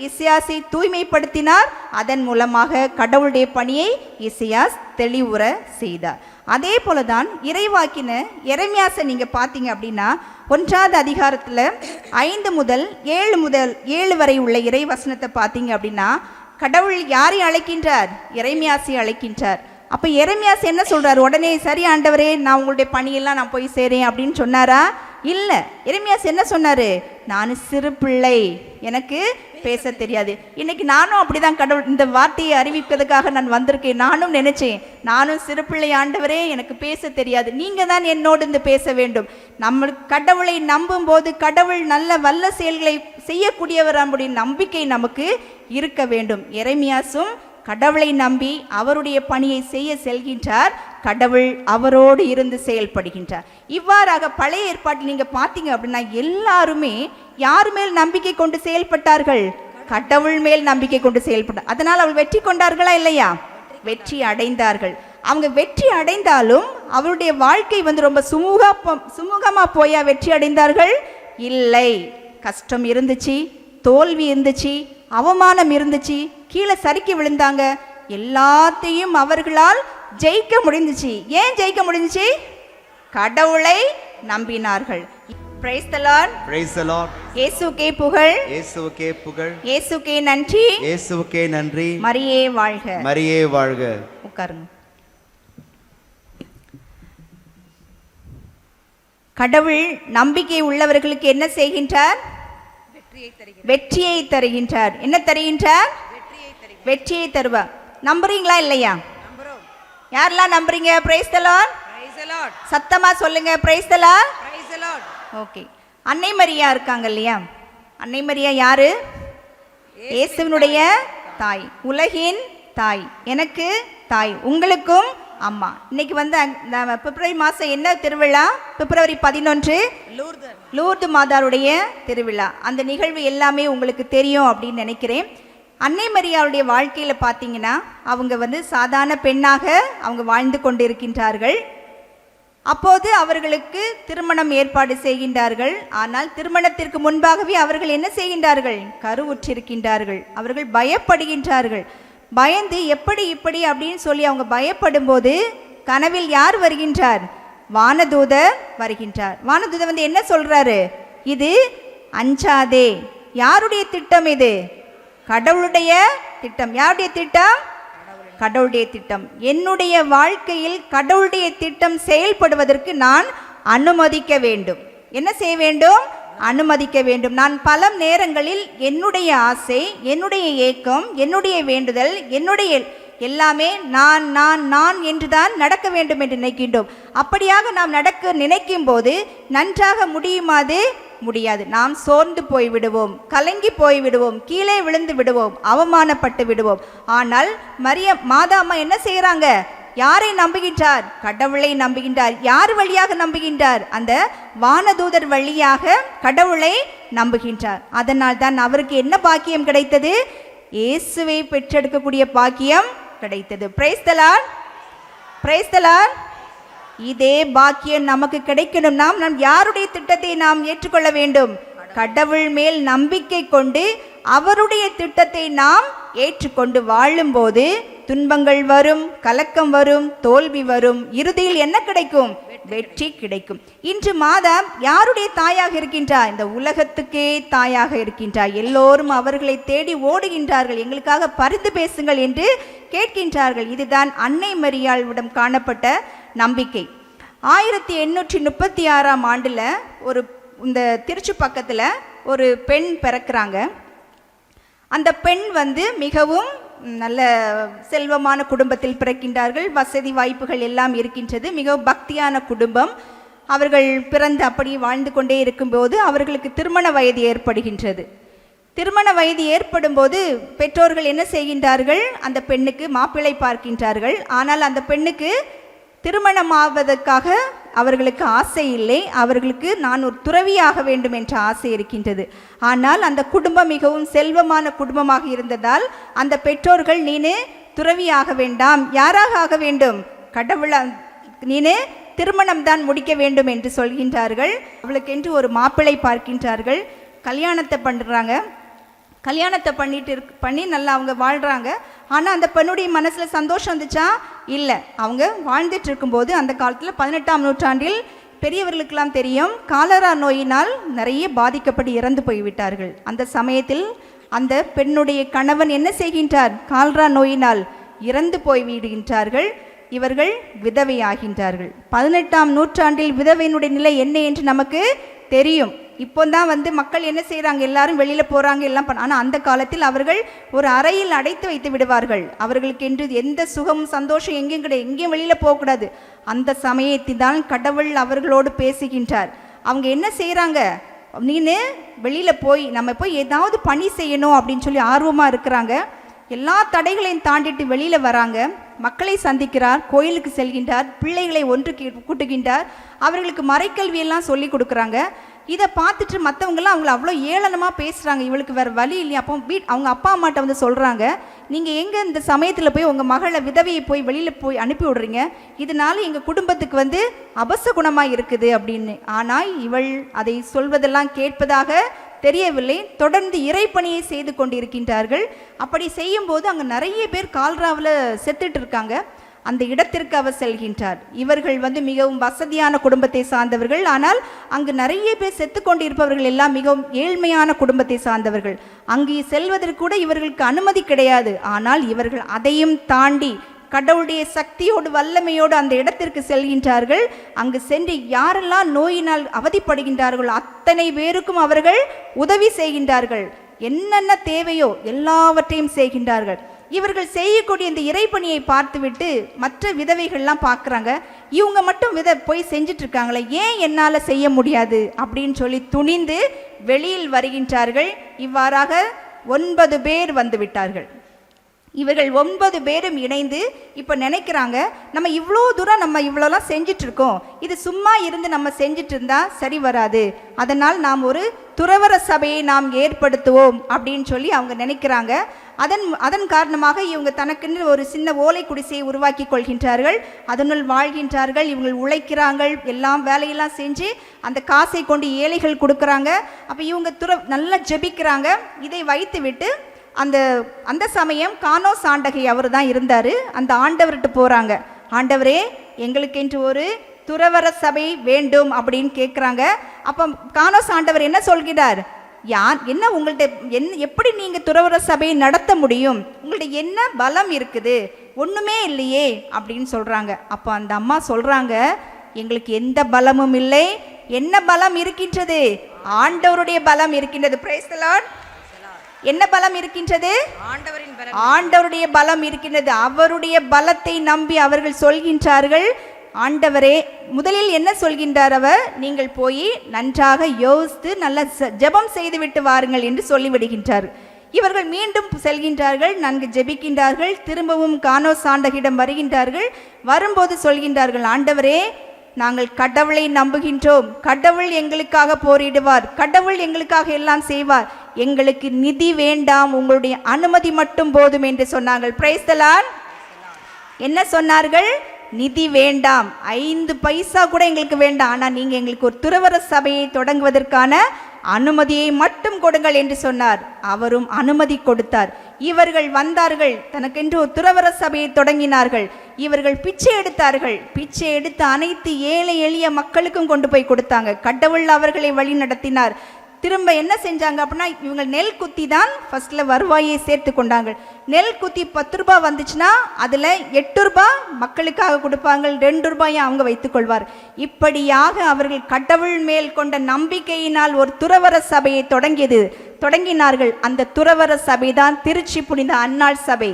இசையாசை தூய்மைப்படுத்தினார். அதன் மூலமாக கடவுளுடைய பணியை இசையாஸ் தெளிவுற செய்தார். அதே போலதான் இறைவாக்கின எரேமியாசை நீங்க பார்த்தீங்க அப்படின்னா 1வது அதிகாரத்தில் 5 முதல் 7 வரை உள்ள இறை வசனத்தை பார்த்தீங்க அப்படின்னா கடவுள் யாரை அழைக்கின்றார்? எரேமியாசை அழைக்கின்றார். அப்போ எரேமியாஸ் என்ன சொல்றாரு? உடனே சரி ஆண்டவரே, நான் உங்களுடைய பணியெல்லாம் நான் போய் சேரேன் அப்படின்னு சொன்னாரா? இல்லை. எரேமியாஸ் என்ன சொன்னாரு? நான் சிறு பிள்ளை, எனக்கு பேச தெரியாது. இன்னைக்கு நானும் அப்படிதான் கடவுள் இந்த வார்த்தையை அறிவிப்பதற்காக நான் வந்திருக்கேன். நானும் நினைச்சேன், நானும் சிறு பிள்ளை ஆண்டவரே, எனக்கு பேச தெரியாது, நீங்க தான் என்னோடு இருந்து பேச வேண்டும். நம்ம கடவுளை நம்பும் போது கடவுள் நல்ல வல்ல செயல்களை செய்யக்கூடியவர், நம்முடைய நம்பிக்கை நமக்கு இருக்க வேண்டும். எரேமியாசும் கடவுளை நம்பி அவருடைய பணியை செய்ய செல்கின்றார். கடவுள் அவரோடு இருந்து செயல்படுகின்றார். இவ்வாறாக பழைய ஏற்பாட்டில் நீங்க பார்த்தீங்க அப்படின்னா எல்லாருமே யார் மேல் நம்பிக்கை கொண்டு செயல்பட்டார்கள்? கடவுள் மேல் நம்பிக்கை கொண்டு செயல்பட்டார். அதனால் அவள் வெற்றி கொண்டார்களா இல்லையா? வெற்றி அடைந்தார்கள். அவங்க வெற்றி அடைந்தாலும் அவருடைய வாழ்க்கை ரொம்ப சுமூகமா போயா வெற்றி அடைந்தார்கள்? இல்லை. கஷ்டம் இருந்துச்சு, தோல்வி இருந்துச்சு, அவமானம் இருந்துச்சு, கீழே சறுக்கி விழுந்தாங்க. எல்லாத்தையும் அவர்களால் ஜெயிக்க முடிஞ்சிச்சு. ஏன் ஜெயிக்க முடிஞ்சிச்சு? கடவுளை நம்பினார்கள். Praise the Lord. Praise the Lord. இயேசுவுக்கே புகழ். இயேசுவுக்கே புகழ். இயேசுவுக்கே நன்றி. இயேசுவுக்கே நன்றி. மரியே வாழ்க. மரியே வாழ்க. உட்காருங்க. கடவுள் நம்பிக்கை உள்ளவர்களுக்கு என்ன செய்கின்றார்? வெற்றியை தருகின்றார். என்ன தருகின்றார்? வெற்றியை தருவார். நம்புறீங்களா இல்லையா? யாரெல்லாம் நம்புறீங்க? Price the Lord. சத்தமா சொல்லுங்க, பிரைஸ் தி லார்ட். ஓகே. அன்னை மரியா இருக்காங்க இல்லையா? அன்னை மரியா யாரு? இயேசுவினுடைய தாய், உலகின் தாய், எனக்கு தாய், உங்களுக்கும் அம்மா. இன்னைக்கு பிப்ரவரி மாதம் என்ன திருவிழா? பிப்ரவரி 11 லூர்து மாதாருடைய திருவிழா. அந்த நிகழ்வு எல்லாமே உங்களுக்கு தெரியும் அப்படின்னு நினைக்கிறேன். அன்னை மரியாவுடைய வாழ்க்கையில் பார்த்தீங்கன்னா அவங்க சாதாரண பெண்ணாக அவங்க வாழ்ந்து கொண்டிருக்கின்றார்கள். அப்போது அவர்களுக்கு திருமணம் ஏற்பாடு செய்கின்றார்கள். ஆனால் திருமணத்திற்கு முன்பாகவே அவர்கள் என்ன செய்கின்றார்கள்? கருவுற்றிருக்கின்றார்கள். அவர்கள் பயப்படுகின்றார்கள். பயந்து எப்படி இப்படி அப்படின்னு சொல்லி அவங்க பயப்படும் போது கனவில் யார் வருகின்றார்? வானதூதர் வருகின்றார். வானதூதர் என்ன சொல்றாரு? இது அஞ்சாதே. யாருடைய திட்டம் இது? கடவுளுடைய திட்டம். யாருடைய திட்டம்? கடவுளுடைய திட்டம். என்னுடைய வாழ்க்கையில் கடவுளுடைய திட்டம் செயல்படுவதற்கு நான் அனுமதிக்க வேண்டும். என்ன செய்ய வேண்டும்? அனுமதிக்க வேண்டும். நான் பல நேரங்களில் என்னுடைய ஆசை, என்னுடைய ஏக்கம், என்னுடைய வேண்டுதல், என்னுடைய எல்லாமே நான் நான் நான் என்றுதான் நடக்க வேண்டும் என்று நினைக்கின்றோம். அப்படியாக நாம் நடக்க நினைக்கும் போது நன்றாக முடியுமாது? முடியாது. நாம் சோர்ந்து போய்விடுவோம், கலங்கி போய்விடுவோம், கீழே விழுந்து விடுவோம், அவமானப்பட்டு விடுவோம். ஆனால் மாதாம்மா என்ன செய்கிறாங்க? யாரை நம்புகின்றார்? கடவுளை நம்புகின்றார். யார் வழியாக நம்புகின்றார்? அந்த வானதூதர் வழியாக கடவுளை நம்புகின்றார். அதனால் தான் அவருக்கு என்ன பாக்கியம் கிடைத்தது? இயேசுவை பெற்றெடுக்கக்கூடிய பாக்கியம் கிடைத்தது. Price the Lord. Praise the Lord. இதே பாக்கியம் நமக்கு கிடைக்கணும். நாம் யாருடைய திட்டத்தை நாம் ஏற்றுக்கொள்ள வேண்டும்? கடவுள் மேல் நம்பிக்கை கொண்டு அவருடைய திட்டத்தை நாம் ஏற்றுக்கொண்டு வாழும்போது துன்பங்கள் வரும், கலக்கம் வரும், தோல்வி வரும், இறுதியில் என்ன கிடைக்கும்? வெற்றி கிடைக்கும். இன்று மாதா யாருடைய தாயாக இருக்கின்றார்? இந்த உலகத்துக்கே தாயாக இருக்கின்றார். எல்லோரும் அவர்களை தேடி ஓடுகின்றார்கள், எங்களுக்காக பரிந்து பேசுங்கள் என்று கேட்கின்றார்கள். இதுதான் அன்னை மரியாளிடம் காணப்பட்ட நம்பிக்கை. 1836ஆம் ஆண்டில் இந்த திருச்சி பக்கத்தில் ஒரு பெண் பிறக்கிறாங்க. அந்த பெண் மிகவும் நல்ல செல்வமான குடும்பத்தில் பிறக்கின்றார்கள். வசதி வாய்ப்புகள் எல்லாம் இருக்கின்றது. மிகவும் பக்தியான குடும்பம். அவர்கள் பிறந்து அப்படி வாழ்ந்து கொண்டே இருக்கும்போது அவர்களுக்கு திருமண வயது ஏற்படுகின்றது. திருமண வயது ஏற்படும் போது பெற்றோர்கள் என்ன செய்கின்றார்கள்? அந்த பெண்ணுக்கு மாப்பிள்ளை பார்க்கின்றார்கள். ஆனால் அந்த பெண்ணுக்கு திருமணமாவதற்காக அவர்களுக்கு ஆசை இல்லை. அவர்களுக்கு நான் ஒரு துறவியாக வேண்டும் என்ற ஆசை இருக்கின்றது. ஆனால் அந்த குடும்பம் மிகவும் செல்வமான குடும்பமாக இருந்ததால் அந்த பெற்றோர்கள், நீனு துறவியாக வேண்டாம், யாராக ஆக வேண்டும்? கடவுளா, நீனு திருமணம் தான் முடிக்க வேண்டும் என்று சொல்கின்றார்கள். அவளுக்கென்று ஒரு மாப்பிள்ளை பார்க்கின்றார்கள். கல்யாணத்தை பண்ணுறாங்க. கல்யாணத்தை பண்ணி நல்லா அவங்க வாழ்கிறாங்க. ஆனால் அந்த பெண்ணுடைய மனசில் சந்தோஷம் வந்துச்சா? இல்லை. அவங்க வாழ்ந்துட்டு இருக்கும்போது அந்த காலத்தில் 18ஆம் நூற்றாண்டில் பெரியவர்களுக்கெல்லாம் தெரியும், காலரா நோயினால் நிறைய பாதிக்கப்பட்டு இறந்து போய்விட்டார்கள். அந்த சமயத்தில் அந்த பெண்ணுடைய கணவன் என்ன செய்கின்றார்? காலரா நோயினால் இறந்து போய்விடுகின்றார்கள். இவர்கள் விதவையாகின்றார்கள். 18ஆம் நூற்றாண்டில் விதவையினுடைய நிலை என்ன என்று நமக்கு தெரியும். இப்போ தான் மக்கள் என்ன செய்கிறாங்க? எல்லாரும் வெளியில் போகிறாங்க, எல்லாம் ஆனால் அந்த காலத்தில் அவர்கள் ஒரு அறையில் அடைத்து வைத்து விடுவார்கள். அவர்களுக்கு என்று எந்த சுகமும் சந்தோஷம் எங்கேயும் கிடையாது, எங்கேயும் வெளியில் போகக்கூடாது. அந்த சமயத்தில் தான் கடவுள் அவர்களோடு பேசுகின்றார். அவங்க என்ன செய்கிறாங்க? நீனு வெளியில் போய் நம்ம போய் ஏதாவது பணி செய்யணும் அப்படின்னு சொல்லி ஆர்வமாக இருக்கிறாங்க. எல்லா தடைகளையும் தாண்டிட்டு வெளியில் வராங்க. மக்களை சந்திக்கிறார், கோயிலுக்கு செல்கின்றார், பிள்ளைகளை ஒன்று கூட்டுகின்றார், அவர்களுக்கு மறைக்கல்வியெல்லாம் சொல்லி கொடுக்குறாங்க. இதை பார்த்துட்டு மற்றவங்களாம் அவங்கள அவ்வளோ ஏளனமாக பேசுகிறாங்க. இவளுக்கு வேறு வழி இல்லையா? அப்போ அவங்க அப்பா அம்மாட்ட சொல்கிறாங்க, நீங்கள் எங்கே இந்த சமயத்தில் போய் உங்கள் மகளை விதவையை போய் வெளியில் போய் அனுப்பி விடுறீங்க? இதனால எங்கள் குடும்பத்துக்கு அபசகுணமாக இருக்குது அப்படின்னு. ஆனால் இவள் அதை சொல்வதெல்லாம் கேட்பதாக தெரியவில்லை. தொடர்ந்து இறைப்பணியை செய்து கொண்டிருக்கின்றார்கள். அப்படி செய்யும்போது அங்கே நிறைய பேர் கால்ராவில் செத்துட்டு இருக்காங்க. அந்த இடத்திற்கு அவர் செல்கின்றார். இவர்கள் மிகவும் வசதியான குடும்பத்தை சார்ந்தவர்கள். ஆனால் அங்கு நிறைய பேர் செத்து கொண்டிருப்பவர்கள் எல்லாம் மிகவும் ஏழ்மையான குடும்பத்தை சார்ந்தவர்கள். அங்கு செல்வதற்கு கூட இவர்களுக்கு அனுமதி கிடையாது. ஆனால் இவர்கள் அதையும் தாண்டி கடவுளுடைய சக்தியோடு வல்லமையோடு அந்த இடத்திற்கு செல்கின்றார்கள். அங்கு சென்று யாரெல்லாம் நோயினால் அவதிப்படுகின்றார்களோ அத்தனை பேருக்கும் அவர்கள் உதவி செய்கின்றார்கள். என்னென்ன தேவையோ எல்லாவற்றையும் செய்கின்றார்கள். இவர்கள் செய்யக்கூடிய இந்த இறைப்பணியை பார்த்துவிட்டு மற்ற விதவைகள்லாம் பார்க்குறாங்க, இவங்க மட்டும் போய் செஞ்சிட்டு இருக்காங்களே, ஏன் என்னால் செய்ய முடியாது அப்படின்னு சொல்லி துணிந்து வெளியில் வருகின்றார்கள். இவ்வாறாக 9 பேர் வந்து விட்டார்கள். இவர்கள் 9 பேரும் இணைந்து இப்போ நினைக்கிறாங்க, நம்ம இவ்வளோ தூரம் நம்ம இவ்வளோலாம் செஞ்சிட்ருக்கோம், இது சும்மா இருந்து நம்ம செஞ்சிட்டு இருந்தா சரி வராது, அதனால் நாம் ஒரு துறவற சபையை நாம் ஏற்படுத்துவோம் அப்படின்னு சொல்லி அவங்க நினைக்கிறாங்க. அதன் காரணமாக இவங்க தனக்குன்னு ஒரு சின்ன ஓலை குடிசையை உருவாக்கி கொள்கின்றார்கள். அதனுள் வாழ்கின்றார்கள். இவங்க உழைக்கிறாங்க, எல்லாம் வேலையெல்லாம் செஞ்சு அந்த காசை கொண்டு ஏழைகள் கொடுக்குறாங்க. அப்போ இவங்க நல்லா ஜெபிக்கிறாங்க. இதை வைத்து விட்டு அந்த சமயம் கானோ சாண்டகை அவர் தான் இருந்தார். அந்த ஆண்டவர்கிட்ட போகிறாங்க. ஆண்டவரே, எங்களுக்கென்று ஒரு துறவற சபை வேண்டும் அப்படின்னு கேட்குறாங்க. அப்போ கானோ சாண்டவர் என்ன சொல்கிறார்? என்ன உங்கள்கிட்ட எப்படி நீங்கள் துறவற சபையை நடத்த முடியும்? உங்கள்கிட்ட என்ன பலம் இருக்குது? ஒன்றுமே இல்லையே அப்படின்னு சொல்கிறாங்க. அப்போ அந்த அம்மா சொல்கிறாங்க, எங்களுக்கு எந்த பலமும் இல்லை. என்ன பலம் இருக்கின்றது? ஆண்டவருடைய பலம் இருக்கின்றது. Price the Lord. என்ன பலம் இருக்கின்றது? ஆண்டவருடைய பலம் இருக்கின்றது. அவருடைய பலத்தை நம்பி அவர்கள் சொல்கின்றார்கள், ஆண்டவரே, முதலில் என்ன சொல்கின்றார் அவர்? நீங்கள் போய் நன்றாக யோசித்து நல்ல ஜெபம் செய்துவிட்டு வாருங்கள் என்று சொல்லிவிடுகின்றார். இவர்கள் மீண்டும் செல்கின்றார்கள், நன்கு ஜெபிக்கின்றார்கள். திரும்பவும் கானோ சாண்டகிடம் வருகின்றார்கள். வரும்போது சொல்கின்றார்கள், ஆண்டவரே, நாங்கள் கடவுளை நம்புகின்றோம், கடவுள் எங்களுக்காக போரிடுவார், கடவுள் எங்களுக்காக எல்லாம் செய்வார், எங்களுக்கு நிதி வேண்டாம், உங்களுடைய அனுமதி மட்டும் போதும் என்று சொன்னார்கள். Price the Lord. என்ன சொன்னார்கள்? நிதி வேண்டாம், 5 பைசா கூட எங்களுக்கு வேண்டாம், ஆனால் நீங்கள் எங்களுக்கு ஒரு துறவற சபையை தொடங்குவதற்கான அனுமதியை மட்டும் கொடுங்கள் என்று சொன்னார். அவரும் அனுமதி கொடுத்தார். இவர்கள் வந்தார்கள், தனக்கென்று ஒரு துறவற சபையை தொடங்கினார்கள். இவர்கள் பிச்சை எடுத்தார்கள். பிச்சை எடுத்து அனைத்து ஏழை எளிய மக்களுக்கும் கொண்டு போய் கொடுத்தாங்க. கடவுள் அவர்களை வழி நடத்தினார். திரும்ப என்ன செஞ்சாங்க அப்படின்னா, இவங்க நெல் குத்தி தான் ஃபர்ஸ்ட்ல வருவாயை சேர்த்து கொண்டாங்க. நெல் குத்தி 10 ரூபாய் வந்துச்சுன்னா அதில் 8 ரூபாய் மக்களுக்காக கொடுப்பாங்க, 2 ரூபாயை அவங்க வைத்துக்கொள்வார். இப்படியாக அவர்கள் கடவுள் மேல் கொண்ட நம்பிக்கையினால் ஒரு துறவற சபையை தொடங்கினார்கள். அந்த துறவற சபை தான் திருச்சி புனித அன்னாள் சபை.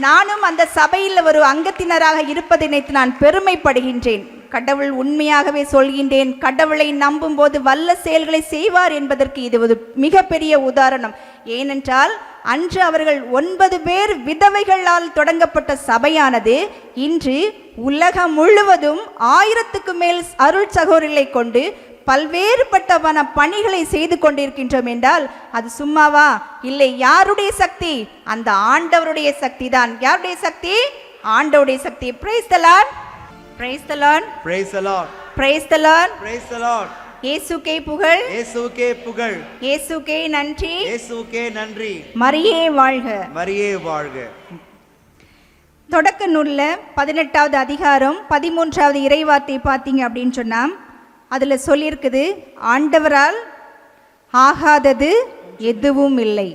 நானும் அந்த சபையில் ஒரு அங்கத்தினராக இருப்பதை நினைத்து நான் பெருமைப்படுகின்றேன். கடவுள் உண்மையாகவே சொல்கின்றேன், கடவுளை நம்பும் போது வல்ல செயல்களை செய்வார் என்பதற்கு இது ஒரு மிகப்பெரிய உதாரணம். ஏனென்றால் அன்று அவர்கள் 9 பேர் விதவைகளால் தொடங்கப்பட்ட சபையானது இன்று உலகம் முழுவதும் 1000க்கு மேல் அருள் சகோதரிகளை கொண்டு பல்வேறுபட்டவன பணிகளை செய்து கொண்டிருக்கின்றோம் என்றால் அது சும்மாவா? இல்லை. யாருடைய சக்தி? அந்த ஆண்டவருடைய சக்தி தான். யாருடைய சக்தி? ஆண்டவருடைய சக்தி. Praise the Lord, praise the Lord, Praise the Lord. Praise the Lord. Praise the Lord. இயேசுக்கே புகழ், இயேசுவுக்கே புகழ், இயேசுக்கே நன்றி, இயேசுவுக்கே நன்றி. மரியே வாழ்க. மரியே வாழ்க. தொடக்க நூல்ல 18வது அதிகாரம் 13வது இறைவார்த்தை பார்த்தீங்க அப்படின்னு சொன்னா அதுல சொல்லியிருக்குது, ஆண்டவரால் ஆகாதது எதுவும் இல்லை.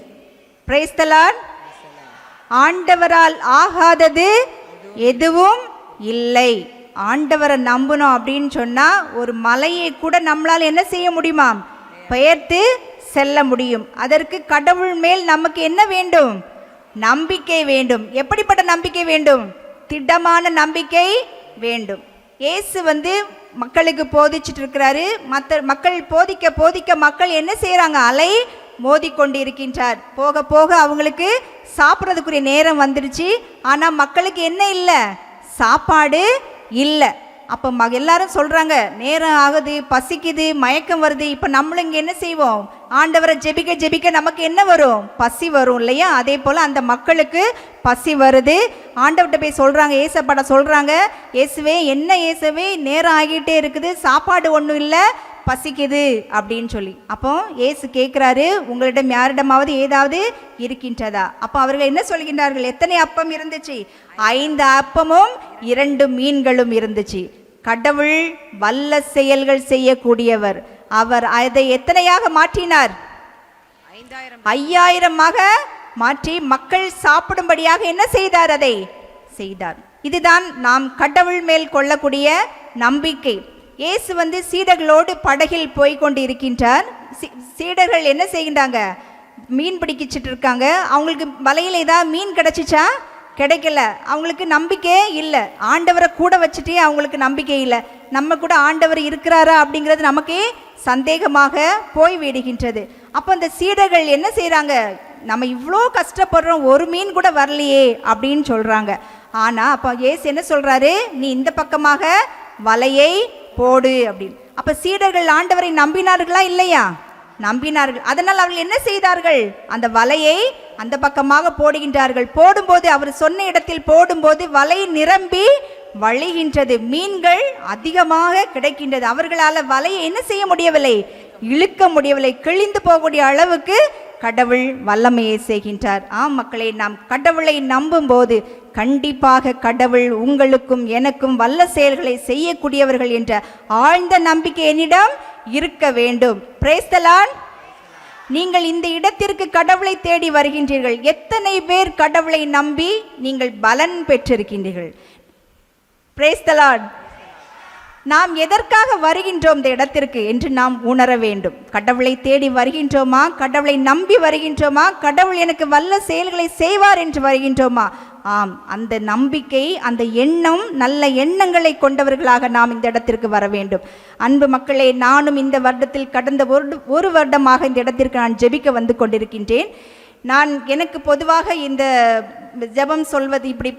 Price the Lord. ஆண்டவரால் ஆகாதது எதுவும் இல்லை. ஆண்டவரை நம்பணும் அப்படின்னு சொன்னா ஒரு மலையை கூட நம்மளால் என்ன செய்ய முடியுமாம்? பெயர்த்து செல்ல முடியும். அதற்கு கடவுள் மேல் நமக்கு என்ன வேண்டும்? நம்பிக்கை வேண்டும். எப்படிப்பட்ட நம்பிக்கை வேண்டும்? திடமான நம்பிக்கை வேண்டும். இயேசு மக்களுக்கு போதிச்சுட்டு இருக்கிறாரு. மக்கள் போதிக்க போதிக்க மக்கள் என்ன செய்யறாங்க? அலை மோதிக்கொண்டு இருக்கின்றார். போக போக அவங்களுக்கு சாப்பிட்றதுக்குரிய நேரம் வந்துடுச்சு. ஆனா மக்களுக்கு என்ன இல்லை? சாப்பாடு இல்லை. அப்போ எல்லாரும் சொல்றாங்க, நேரம் ஆகுது, பசிக்குது, மயக்கம் வருது. இப்போ நம்மளும் இங்கே என்ன செய்வோம்? ஆண்டவரை ஜெபிக்க ஜெபிக்க நமக்கு என்ன வரும்? பசி வரும் இல்லையா? அதே போல் அந்த மக்களுக்கு பசி வருது. ஆண்டவர்கிட்ட போய் சொல்கிறாங்க, ஏசப்பாட சொல்கிறாங்க, இயேசுவே என்ன இயேசுவே நேரம் ஆகிட்டே இருக்குது, சாப்பாடு ஒன்றும் இல்லை, பசிக்குது அப்படின்னு சொல்லி. அப்போ இயேசு கேட்குறாரு, உங்களிடம் யாரிடமாவது ஏதாவது இருக்கின்றதா? அப்போ அவர்கள் என்ன சொல்கின்றார்கள்? எத்தனை அப்பம் இருந்துச்சு? 5 அப்பமும் 2 மீன்களும் இருந்துச்சு. கடவுள் வல்ல செயல்கள் செய்யக்கூடியவர். அவர் அதை எத்தனையாக மாற்றினார்? 5000மாக மாற்றி மக்கள் சாப்பிடும்படியாக என்ன செய்தார்? அதை செய்தார். இதுதான் நாம் கடவுள் மேல் கொள்ளக்கூடிய நம்பிக்கை. இயேசு சீடர்களோடு படகில் போய்கொண்டு இருக்கின்றார். சீடர்கள் என்ன செய்கின்றாங்க? மீன் பிடிக்கிச்சிட்டு இருக்காங்க. அவங்களுக்கு வலையில் ஏதாவது மீன் கிடைச்சிச்சா? கிடைக்கல. அவங்களுக்கு நம்பிக்கை இல்லை. ஆண்டவரை கூட வச்சுட்டே அவங்களுக்கு நம்பிக்கை இல்லை. நம்ம கூட ஆண்டவர் இருக்கிறாரா அப்படிங்கிறது நமக்கே சந்தேகமாக போய் விடுகின்றது. அப்போ அந்த சீடர்கள் என்ன செய்கிறாங்க? நம்ம இவ்வளோ கஷ்டப்படுறோம், ஒரு மீன் கூட வரலையே அப்படின்னு சொல்கிறாங்க. ஆனால் அப்போ இயேசு என்ன சொல்கிறாரு? நீ இந்த பக்கமாக வலையை போடு அப்படின்னு. அப்போ சீடர்கள் ஆண்டவரை நம்பினார்களா இல்லையா? நம்பினார்கள். அதனால் அவர்கள் என்ன செய்தார்கள்? அந்த வலையை அந்த பக்கமாக போடுகின்றார்கள். போடும்போது அவர் சொன்ன இடத்தில் போடும்போது வலை நிரம்பி வழிகின்றது. மீன்கள் அதிகமாக கிடைக்கின்றது. அவர்களால் வலையை என்ன செய்ய முடியவில்லை? இழுக்க முடியவில்லை. கிழிந்து போகக்கூடிய அளவுக்கு கடவுள் வல்லமையை செய்கின்றார். ஆம் மக்களே, நாம் கடவுளை நம்பும் போது கண்டிப்பாக கடவுள் உங்களுக்கும் எனக்கும் வல்ல செயல்களை செய்யக்கூடியவர்கள் என்ற ஆழ்ந்த நம்பிக்கை என்னிடம் இருக்க வேண்டும். Price the Lord. நீங்கள் இந்த இடத்திற்கு கடவுளை தேடி வருகின்றீர்கள். எத்தனை பேர் கடவுளை நம்பி நீங்கள் பலன் பெற்றிருக்கின்றீர்கள்? Price the Lord. நாம் எதற்காக வருகின்றோம் இந்த இடத்திற்கு என்று நாம் உணர வேண்டும். கடவுளை தேடி வருகின்றோமா? கடவுளை நம்பி வருகின்றோமா? கடவுள் எனக்கு வல்ல செயல்களை செய்வார் என்று வருகின்றோமா? ஆம், அந்த நம்பிக்கை, அந்த எண்ணம், நல்ல எண்ணங்களை கொண்டவர்களாக நாம் இந்த இடத்திற்கு வர வேண்டும். அன்பு மக்களே, நானும் இந்த வருடத்தில் கடந்த ஒரு வருடமாக இந்த இடத்திற்கு நான் ஜெபிக்க வந்து கொண்டிருக்கின்றேன். எனக்கு பொதுவாக இந்த ஜெபம் சொல்வது இப்படி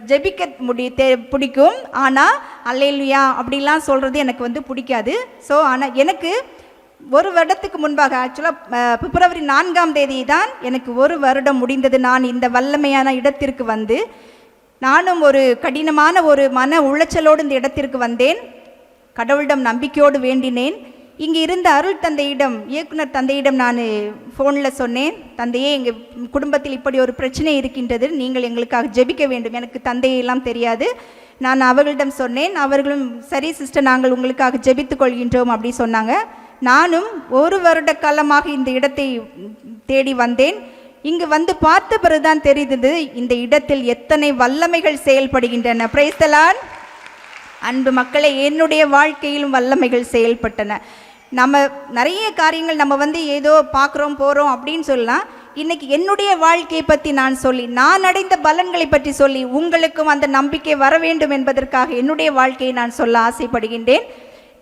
ஜெபிக்க பிடிக்கும். ஆனால் அல்லேலூயா அப்படிலாம் சொல்கிறது எனக்கு பிடிக்காது. ஸோ ஆனால் எனக்கு ஒரு வருடத்துக்கு முன்பாக, ஆக்சுவலாக பிப்ரவரி 4ஆம் தேதி தான் எனக்கு ஒரு வருடம் முடிந்தது. நான் இந்த வல்லமையான இடத்திற்கு வந்து நானும் ஒரு கடினமான ஒரு மன உளைச்சலோடு இந்த இடத்திற்கு வந்தேன். கடவுளிடம் நம்பிக்கையோடு வேண்டினேன். இங்கே இருந்த அருள் தந்தையிடம், இயக்குனர் தந்தையிடம் நான் ஃபோனில் சொன்னேன், தந்தையே எங்கள் குடும்பத்தில் இப்படி ஒரு பிரச்சனை இருக்கின்றது, நீங்கள் எங்களுக்காக ஜெபிக்க வேண்டும். எனக்கு தந்தையெல்லாம் தெரியாது. நான் அவர்களிடம் சொன்னேன். அவர்களும் சரி சிஸ்டர், நாங்கள் உங்களுக்காக ஜெபித்து கொள்கின்றோம் அப்படி சொன்னாங்க. நானும் ஒரு வருட காலமாக இந்த இடத்தை தேடி வந்தேன். இங்கு வந்து பார்த்த பிறகுதான் தெரிந்தது இந்த இடத்தில் எத்தனை வல்லமைகள் செயல்படுகின்றன. Price the Lord. அன்பு மக்களை, என்னுடைய வாழ்க்கையிலும் வல்லமைகள் செயல்பட்டன. நம்ம நிறைய காரியங்கள் நம்ம ஏதோ பார்க்குறோம் போகிறோம் அப்படின்னு சொல்லலாம். இன்னைக்கு என்னுடைய வாழ்க்கையை பற்றி நான் சொல்லி, நான் அடைந்த பலன்களை பற்றி சொல்லி, உங்களுக்கும் அந்த நம்பிக்கை வர வேண்டும் என்பதற்காக என்னுடைய வாழ்க்கையை நான் சொல்ல ஆசைப்படுகின்றேன்.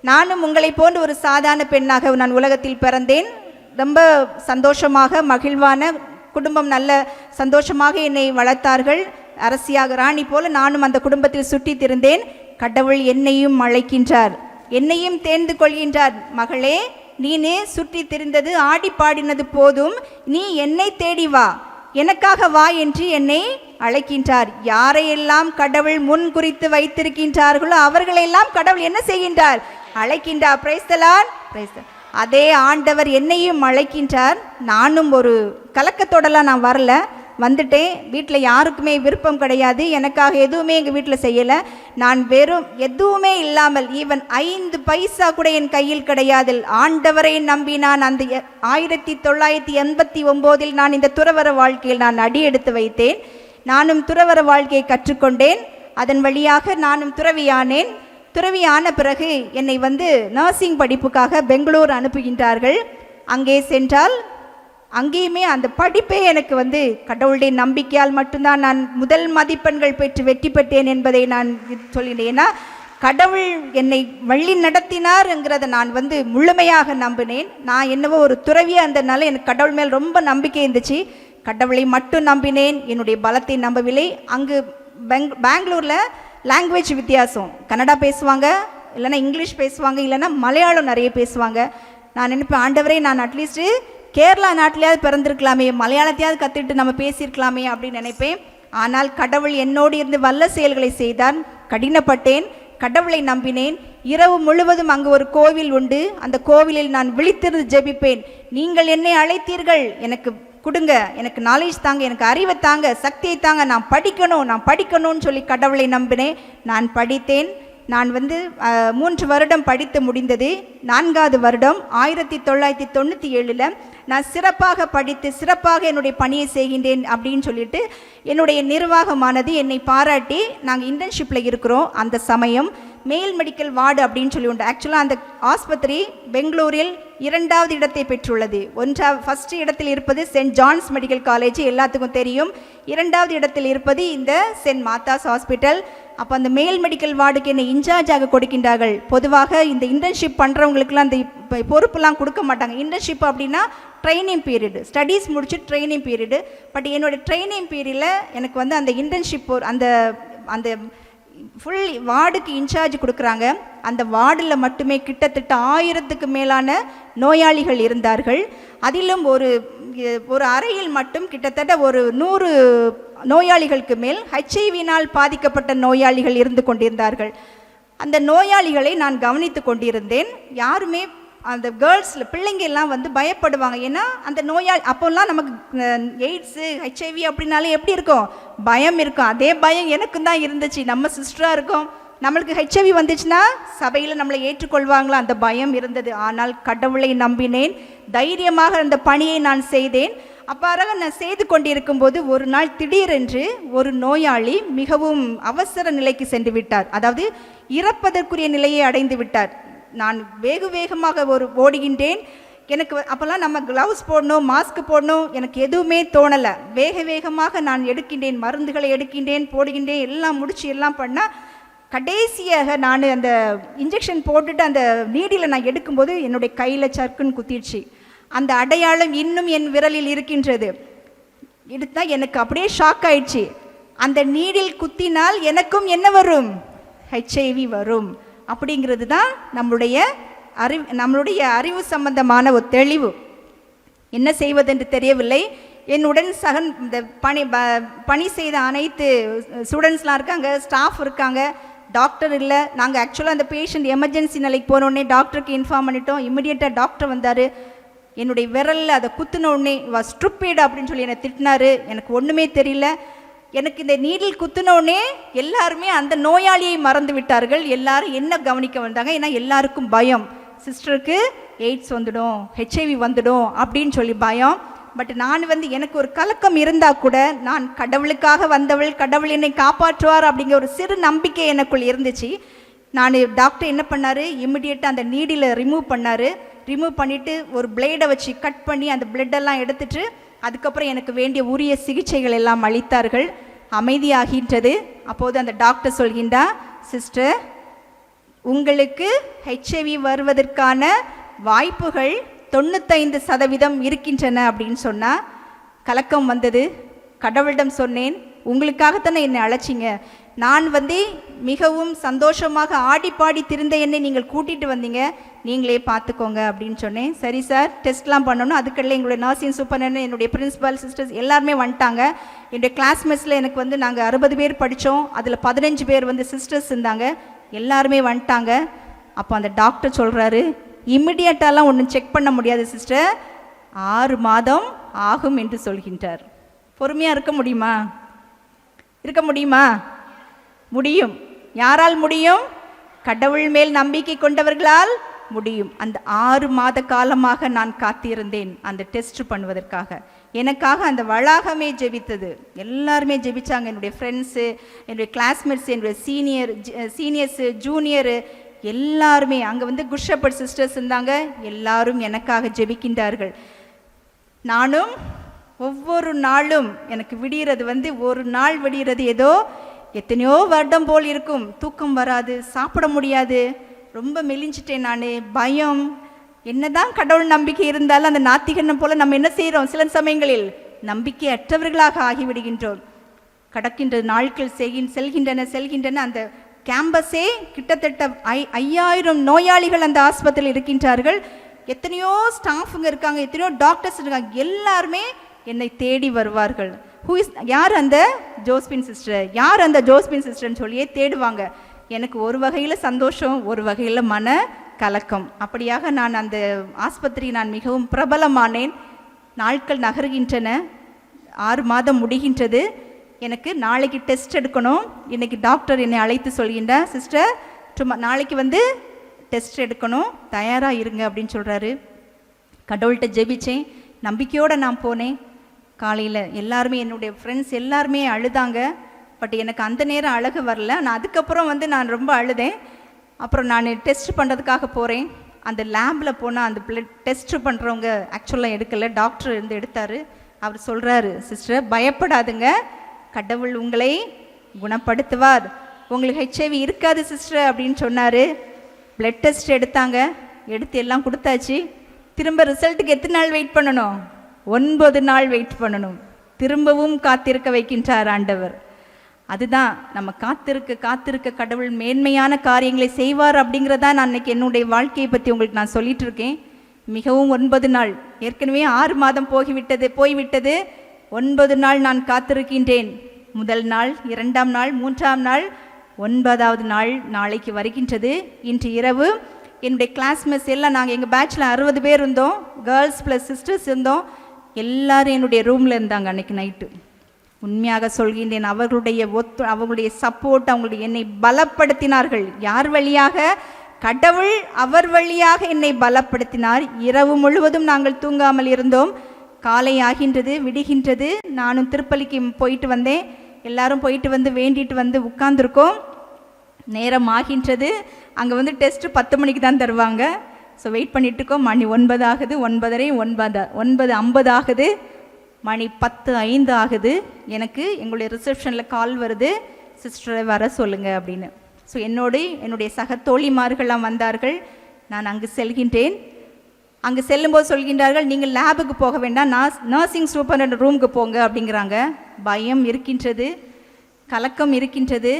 நானும் உங்களை போன்ற ஒரு சாதாரண பெண்ணாக நான் உலகத்தில் பிறந்தேன். ரொம்ப சந்தோஷமாக மகிழ்வான குடும்பம், நல்ல சந்தோஷமாக என்னை வளர்த்தார்கள். அரசியாக ராணி போல நானும் அந்த குடும்பத்தில் சுற்றி திரிந்தேன். கடவுள் என்னையும் அழைக்கின்றார், என்னையும் தேர்ந்து கொள்கின்றார். மகளே, நீனே சுற்றி திரிந்தது, ஆடி பாடினது போதும், நீ என்னை தேடி வா, எனக்காக வா என்று என்னை அழைக்கின்றார். யாரையெல்லாம் கடவுள் முன் குறித்து வைத்திருக்கின்றார்களோ அவர்களெல்லாம் கடவுள் என்ன செய்கின்றார்? அழைக்கின்றார். Price the Lord, praise the Lord. அதே ஆண்டவர் என்னையும் அழைக்கின்றார். நானும் ஒரு கலக்கத்தோடலாம் நான் வரல, வந்துட்டேன். வீட்டில் யாருக்குமே விருப்பம் கிடையாது, எனக்காக எதுவுமே எங்கள் வீட்டில் செய்யலை. நான் வெறும் எதுவுமே இல்லாமல், ஈவன் 5 பைசா கூட என் கையில் கிடையாது. ஆண்டவரை நம்பி நான் அந்த 1989 நான் இந்த துறவற வாழ்க்கையில் நான் அடியெடுத்து வைத்தேன். நானும் துறவற வாழ்க்கையை கற்றுக்கொண்டேன். அதன் வழியாக நானும் துறவியானேன். துறவியான பிறகு என்னை நர்சிங் படிப்புக்காக பெங்களூர் அனுப்புகின்றார்கள். அங்கே சென்றால் அங்கேயுமே அந்த படிப்பே எனக்கு கடவுளுடைய நம்பிக்கையால் மட்டும்தான் நான் முதல் மதிப்பெண்கள் பெற்று வெற்றி பெற்றேன் என்பதை நான் சொல்லினேன். ஏன்னா கடவுள் என்னை வழி நடத்தினார்ங்கிறத நான் முழுமையாக நம்பினேன். நான் என்னவோ ஒரு துறவியாக இருந்ததுனால எனக்கு கடவுள் மேல் ரொம்ப நம்பிக்கை இருந்துச்சு. கடவுளை மட்டும் நம்பினேன், என்னுடைய பலத்தை நம்பவில்லை. அங்கு பெங்களூரில் லாங்குவேஜ் வித்தியாசம், கன்னடா பேசுவாங்க, இல்லைன்னா இங்கிலீஷ் பேசுவாங்க, இல்லைன்னா மலையாளம் நிறைய பேசுவாங்க. நான் நினைப்பேன், ஆண்டவரே, நான் அட்லீஸ்ட்டு கேரளா நாட்டிலையாவது பிறந்திருக்கலாமே, மலையாளத்தையாவது கற்றுக்கிட்டு நம்ம பேசியிருக்கலாமே அப்படின்னு நினைப்பேன். ஆனால் கடவுள் என்னோடு இருந்து வல்ல செயல்களை செய்தார். கடினப்பட்டேன், கடவுளை நம்பினேன். இரவு முழுவதும் அங்கு ஒரு கோவில் உண்டு, அந்த கோவிலில் நான் விழித்திருந்து ஜெபிப்பேன். நீங்கள் என்னை அழைத்தீர்கள், எனக்கு கொடுங்க, எனக்கு நாலேஜ் தாங்க, எனக்கு அறிவை தாங்க, சக்தியை தாங்க, நான் படிக்கணும்னு சொல்லி கடவுளை நம்பினேன். நான் படித்தேன். நான் 3 வருடம் படித்து முடிந்தது. 4வது வருடம் 1997 நான் சிறப்பாக படித்து சிறப்பாக என்னுடைய பணியை செய்கின்றேன் அப்படின்னு சொல்லிட்டு என்னுடைய நிர்வாகமானது என்னை பாராட்டி, நாங்கள் இன்டர்ன்ஷிப்பில் இருக்கிறோம். அந்த சமயம் மேல் மெடிக்கல் வார்டு அப்படின்னு சொல்லி உண்டு. ஆக்சுவலாக அந்த ஆஸ்பத்திரி பெங்களூரில் 2வது இடத்தை பெற்றுள்ளது. ஃபர்ஸ்ட் இடத்தில் இருப்பது சென்ட் ஜான்ஸ் மெடிக்கல் காலேஜ், எல்லாத்துக்கும் தெரியும். 2வது இடத்தில் இருப்பது இந்த சென்ட் மாதாஸ் ஹாஸ்பிட்டல். அப்போ அந்த மேல் மெடிக்கல் வார்டுக்கு என்னை இன்சார்ஜாக கொடுக்கின்றார்கள். பொதுவாக இந்த இன்டர்ன்ஷிப் பண்ணுறவங்களுக்குலாம் அந்த பொறுப்புலாம் கொடுக்க மாட்டாங்க. இன்டர்ன்ஷிப் அப்படின்னா ட்ரைனிங் பீரியடு, ஸ்டடீஸ் முடிச்சு ட்ரைனிங் பீரியடு. பட் என்னோடய ட்ரைனிங் பீரியடில் எனக்கு அந்த இன்டர்ன்ஷிப் அந்த அந்த ஃபுல் வார்டுக்கு இன்சார்ஜ் கொடுக்குறாங்க. அந்த வார்டில் மட்டுமே கிட்டத்தட்ட 1000க்கு மேலான நோயாளிகள் இருந்தார்கள். அதிலும் ஒரு அறையில் மட்டும் கிட்டத்தட்ட ஒரு 100 நோயாளிகளுக்கு மேல் HIV-னால் பாதிக்கப்பட்ட நோயாளிகள் இருந்து கொண்டிருந்தார்கள். அந்த நோயாளிகளை நான் கவனித்து கொண்டிருந்தேன். யாருமே அந்த கேர்ள்ஸில் பிள்ளைங்க எல்லாம் பயப்படுவாங்க. ஏன்னா அந்த நோயாளி அப்போல்லாம் நமக்கு எய்ட்ஸு HIV அப்படின்னாலே எப்படி இருக்கும்? பயம் இருக்கும். அதே பயம் எனக்கும் தான் இருந்துச்சு. நம்ம சிஸ்டராக இருக்கோம், நம்மளுக்கு HIV வந்துச்சுன்னா சபையில் நம்மளை ஏற்றுக்கொள்வாங்களா, அந்த பயம் இருந்தது. ஆனால் கடவுளை நம்பினேன், தைரியமாக அந்த பணியை நான் செய்தேன். அவ்வாறாக நான் செய்து கொண்டிருக்கும்போது ஒரு நாள் திடீரென்று ஒரு நோயாளி மிகவும் அவசர நிலைக்கு சென்று விட்டார். அதாவது இறப்பதற்குரிய நிலையை அடைந்து விட்டார். நான் வேகமாக ஓடுகின்றேன். எனக்கு அப்போல்லாம் நம்ம க்ளவுஸ் போடணும், மாஸ்க் போடணும், எனக்கு எதுவுமே தோணலை. வேகமாக நான் எடுக்கின்றேன், மருந்துகளை எடுக்கின்றேன், போடுகின்றேன். எல்லாம் முடிச்சு எல்லாம் பண்ணால் கடைசியாக நான் அந்த இன்ஜெக்ஷன் போட்டுட்டு அந்த நீடியில் நான் எடுக்கும்போது என்னுடைய கையில் சர்க்குன்னு குத்திடுச்சு. அந்த அடையாளம் இன்னும் என் விரலில் இருக்கின்றது. எடுத்தா எனக்கு அப்படியே ஷாக் ஆயிடுச்சு. அந்த நீடில் குத்தினால் எனக்கும் என்ன வரும்? HIV வரும். அப்படிங்கிறது தான் நம்மளுடைய அறிவு சம்பந்தமான ஒரு தெளிவு. என்ன செய்வதென்று தெரியவில்லை. என்னுடன் இந்த பணி செய்த அனைத்து ஸ்டூடெண்ட்ஸ்லாம் இருக்காங்க, ஸ்டாஃப் இருக்காங்க, டாக்டர் இல்லை. நாங்கள் ஆக்சுவலாக அந்த பேஷண்ட் எமர்ஜென்சி நிலைக்கு போனோடனே டாக்டருக்கு இன்ஃபார்ம் பண்ணிட்டோம். இமிடியேட்டாக டாக்டர் வந்தார். என்னுடைய விரலில் அதை குத்துனோடனே ஸ்ட்ரிப்பேடு அப்படின்னு சொல்லி என்னை திட்டினார். எனக்கு ஒன்றுமே தெரியல. எனக்கு இந்த நீடில் குத்துனோடனே எல்லாருமே அந்த நோயாளியை மறந்து விட்டார்கள். எல்லாரும் என்ன கவனிக்க வந்தாங்க. ஏன்னா எல்லாருக்கும் பயம், சிஸ்டருக்கு எய்ட்ஸ் வந்துடும், HIV வந்துடும் அப்படின்னு சொல்லி பயம். பட் நான் எனக்கு ஒரு கலக்கம் இருந்தால் கூட நான் கடவுளுக்காக வந்தவள், கடவுள் என்னை காப்பாற்றுவார் அப்படிங்கிற ஒரு சிறு நம்பிக்கை எனக்குள் இருந்துச்சு. நான் டாக்டர் என்ன பண்ணார், இமிடியேட்டாக அந்த நீடில் ரிமூவ் பண்ணிவிட்டு ஒரு பிளேடை வச்சு கட் பண்ணி அந்த பிளட்டெல்லாம் எடுத்துட்டு அதுக்கப்புறம் எனக்கு வேண்டிய உரிய சிகிச்சைகள் எல்லாம் அளித்தார்கள். அமைதியாகின்றது. அப்போது அந்த டாக்டர் சொல்கின்றா, சிஸ்டர், உங்களுக்கு ஹெச்ஐவி வருவதற்கான வாய்ப்புகள் 95% இருக்கின்றன அப்படின்னு சொன்னால் கலக்கம் வந்தது. கடவுளிடம் சொன்னேன், உங்களுக்காகத்தானே என்னை அழைச்சிங்க, நான் மிகவும் சந்தோஷமாக ஆடி பாடி திரிந்த என்னை நீங்கள் கூட்டிகிட்டு வந்தீங்க, நீங்களே பார்த்துக்கோங்க அப்படின்னு சொன்னேன். சரி சார், டெஸ்ட்லாம் பண்ணணும். அதுக்கெல்லாம் எங்களுடைய நர்சிங் சூப்பர்டன், என்னுடைய பிரின்சிபால் சிஸ்டர்ஸ் எல்லாருமே வந்துட்டாங்க. என்னுடைய கிளாஸ்மேட்ஸில் எனக்கு நாங்கள் 60 பேர் படித்தோம். அதில் 15 பேர் சிஸ்டர்ஸ் இருந்தாங்க. எல்லாருமே வந்துட்டாங்க. அப்போ அந்த டாக்டர் சொல்கிறாரு, இம்மிடியட்டாலாம் ஒன்றும் செக் பண்ண முடியாது சிஸ்டர், 6 மாதம் ஆகும் என்று சொல்கின்றார். பொறுமையாக இருக்க முடியுமா? இருக்க முடியுமா? முடியும். யாரால் முடியும்? கடவுள் மேல் நம்பிக்கை கொண்டவர்களால் முடியும். அந்த 6 மாத காலமாக நான் காத்திருந்தேன் அந்த டெஸ்ட் பண்ணுவதற்காக. எனக்காக அந்த வளாகமே ஜெபித்தது. எல்லாருமே ஜெபிச்சாங்க. என்னுடைய ஃப்ரெண்ட்ஸு, என்னுடைய கிளாஸ்மேட்ஸ், என்னுடைய சீனியர்ஸு, ஜூனியரு எல்லாருமே அங்கே குஷப்பட் சிஸ்டர்ஸ் இருந்தாங்க. எல்லாரும் எனக்காக ஜெபிக்கின்றார்கள். நானும் ஒவ்வொரு நாளும் எனக்கு விடிகிறது ஒரு நாள் விடிகிறது ஏதோ எத்தனையோ வருடம் போல் இருக்கும். தூக்கம் வராது, சாப்பிட முடியாது, ரொம்ப மெலிஞ்சிட்டேன் நான். பயம், என்னதான் கடவுள் நம்பிக்கை இருந்தாலும் அந்த நாத்திகனை போல நம்ம என்ன செய்கிறோம்? சில சமயங்களில் நம்பிக்கை அற்றவர்களாக ஆகிவிடுகின்றோம். கடக்கின்ற நாட்கள் செல்கின்றன. அந்த கேம்பஸே கிட்டத்தட்ட 5000 நோயாளிகள் அந்த ஆஸ்பத்திரியில் இருக்கின்றார்கள். எத்தனையோ ஸ்டாஃபுங்க இருக்காங்க, எத்தனையோ டாக்டர்ஸ் இருக்காங்க. எல்லாருமே என்னை தேடி வருவார்கள். யார் அந்த ஜோஸ்பின் சிஸ்டர், யார் அந்த ஜோஸ்பின் சிஸ்டர்னு சொல்லியே தேடுவாங்க. எனக்கு ஒரு வகையில் சந்தோஷம், ஒரு வகையில் மன கலக்கம். அப்படியாக நான் அந்த ஆஸ்பத்திரி நான் மிகவும் பிரபலமானேன். நாட்கள் நகர்கின்றன. 6 மாதம் முடிகின்றது. எனக்கு நாளைக்கு டெஸ்ட் எடுக்கணும். இன்றைக்கி டாக்டர் என்னை அழைத்து சொல்கின்றார், சிஸ்டர் நாளைக்கு டெஸ்ட் எடுக்கணும், தயாராக இருங்க அப்படின்னு சொல்கிறாரு. கடவுள்கிட்ட ஜெபிச்சேன், நம்பிக்கையோடு நான் போனேன். காலையில் எல்லாருமே என்னுடைய ஃப்ரெண்ட்ஸ் எல்லாருமே அழுதாங்க. பட் எனக்கு அந்த நேரம் அழகு வரல. நான் அதுக்கப்புறம் நான் ரொம்ப அழுதேன். அப்புறம் நான் டெஸ்ட் பண்ணுறதுக்காக போகிறேன். அந்த லேபில் போனால் அந்த பிளட் டெஸ்ட் பண்ணுறவங்க ஆக்சுவலாக எடுக்கலை, டாக்டர் எடுத்தார். அவர் சொல்கிறாரு, சிஸ்டர் பயப்படாதுங்க, கடவுள் உங்களை குணப்படுத்துவார், உங்களுக்கு ஹெச்ஐவி இருக்காது சிஸ்டர் அப்படின்னு சொன்னார். பிளட் டெஸ்ட் எடுத்தாங்க, எடுத்து எல்லாம் கொடுத்தாச்சு. திரும்ப ரிசல்ட்டுக்கு எத்தனை நாள் வெயிட் பண்ணணும்? 9 நாள் வெயிட் பண்ணணும். திரும்பவும் காத்திருக்க வைக்கின்றார் ஆண்டவர். அதுதான் நம்ம காத்திருக்க கடவுள் மேன்மையான காரியங்களை செய்வார் அப்படிங்கிறதா நான் இன்னைக்கு என்னுடைய வாழ்க்கையை பற்றி உங்களுக்கு நான் சொல்லிட்டு இருக்கேன். மிகவும் 9 நாள், ஏற்கனவே 6 மாதம் போய்விட்டது. 9 நாள் நான் காத்திருக்கின்றேன். முதல் நாள், 2ஆம் நாள், 3ஆம் நாள், 9வது நாள் நாளைக்கு வருகின்றது. இன்று இரவு என்னுடைய கிளாஸ்மேட்ஸ் எல்லாம், நாங்கள் எங்கள் பேட்சில் 60 பேர் இருந்தோம், கேர்ள்ஸ் ப்ளஸ் சிஸ்டர்ஸ் இருந்தோம். எல்லாரும் என்னுடைய ரூமில் இருந்தாங்க அன்றைக்கி நைட்டு. உண்மையாக சொல்கின்றேன், அவர்களுடைய சப்போர்ட், அவங்களுடைய என்னை பலப்படுத்தினார்கள். யார் வழியாக? கடவுள் அவர் வழியாக என்னை பலப்படுத்தினார். இரவு முழுவதும் நாங்கள் தூங்காமல் இருந்தோம். காலை ஆகின்றது, விடுகின்றது. நானும் திருப்பலிக்கு போயிட்டு வந்தேன். எல்லாரும் போயிட்டு வேண்டிட்டு உட்கார்ந்துருக்கோம். நேரம் ஆகின்றது. அங்கே டெஸ்ட்டு 10 மணிக்கு தான் தருவாங்க. ஸோ வெயிட் பண்ணிட்டு இருக்கோம். மணி 9 ஆகுது, 9:50 ஆகுது, மணி 10:05 ஆகுது. எனக்கு எங்களுடைய ரிசப்ஷனில் கால் வருது, சிஸ்டரை வர சொல்லுங்கள் அப்படின்னு. ஸோ என்னுடைய சக தோழிமார்கள்லாம் வந்தார்கள். நான் அங்கு செல்கின்றேன். அங்கே செல்லும்போது சொல்கின்றார்கள், நீங்கள் லேபுக்கு போக வேண்டாம், நர்சிங் சூப்பர் ரூமுக்கு போங்க அப்படிங்கிறாங்க. பயம் இருக்கின்றது, கலக்கம் இருக்கின்றது,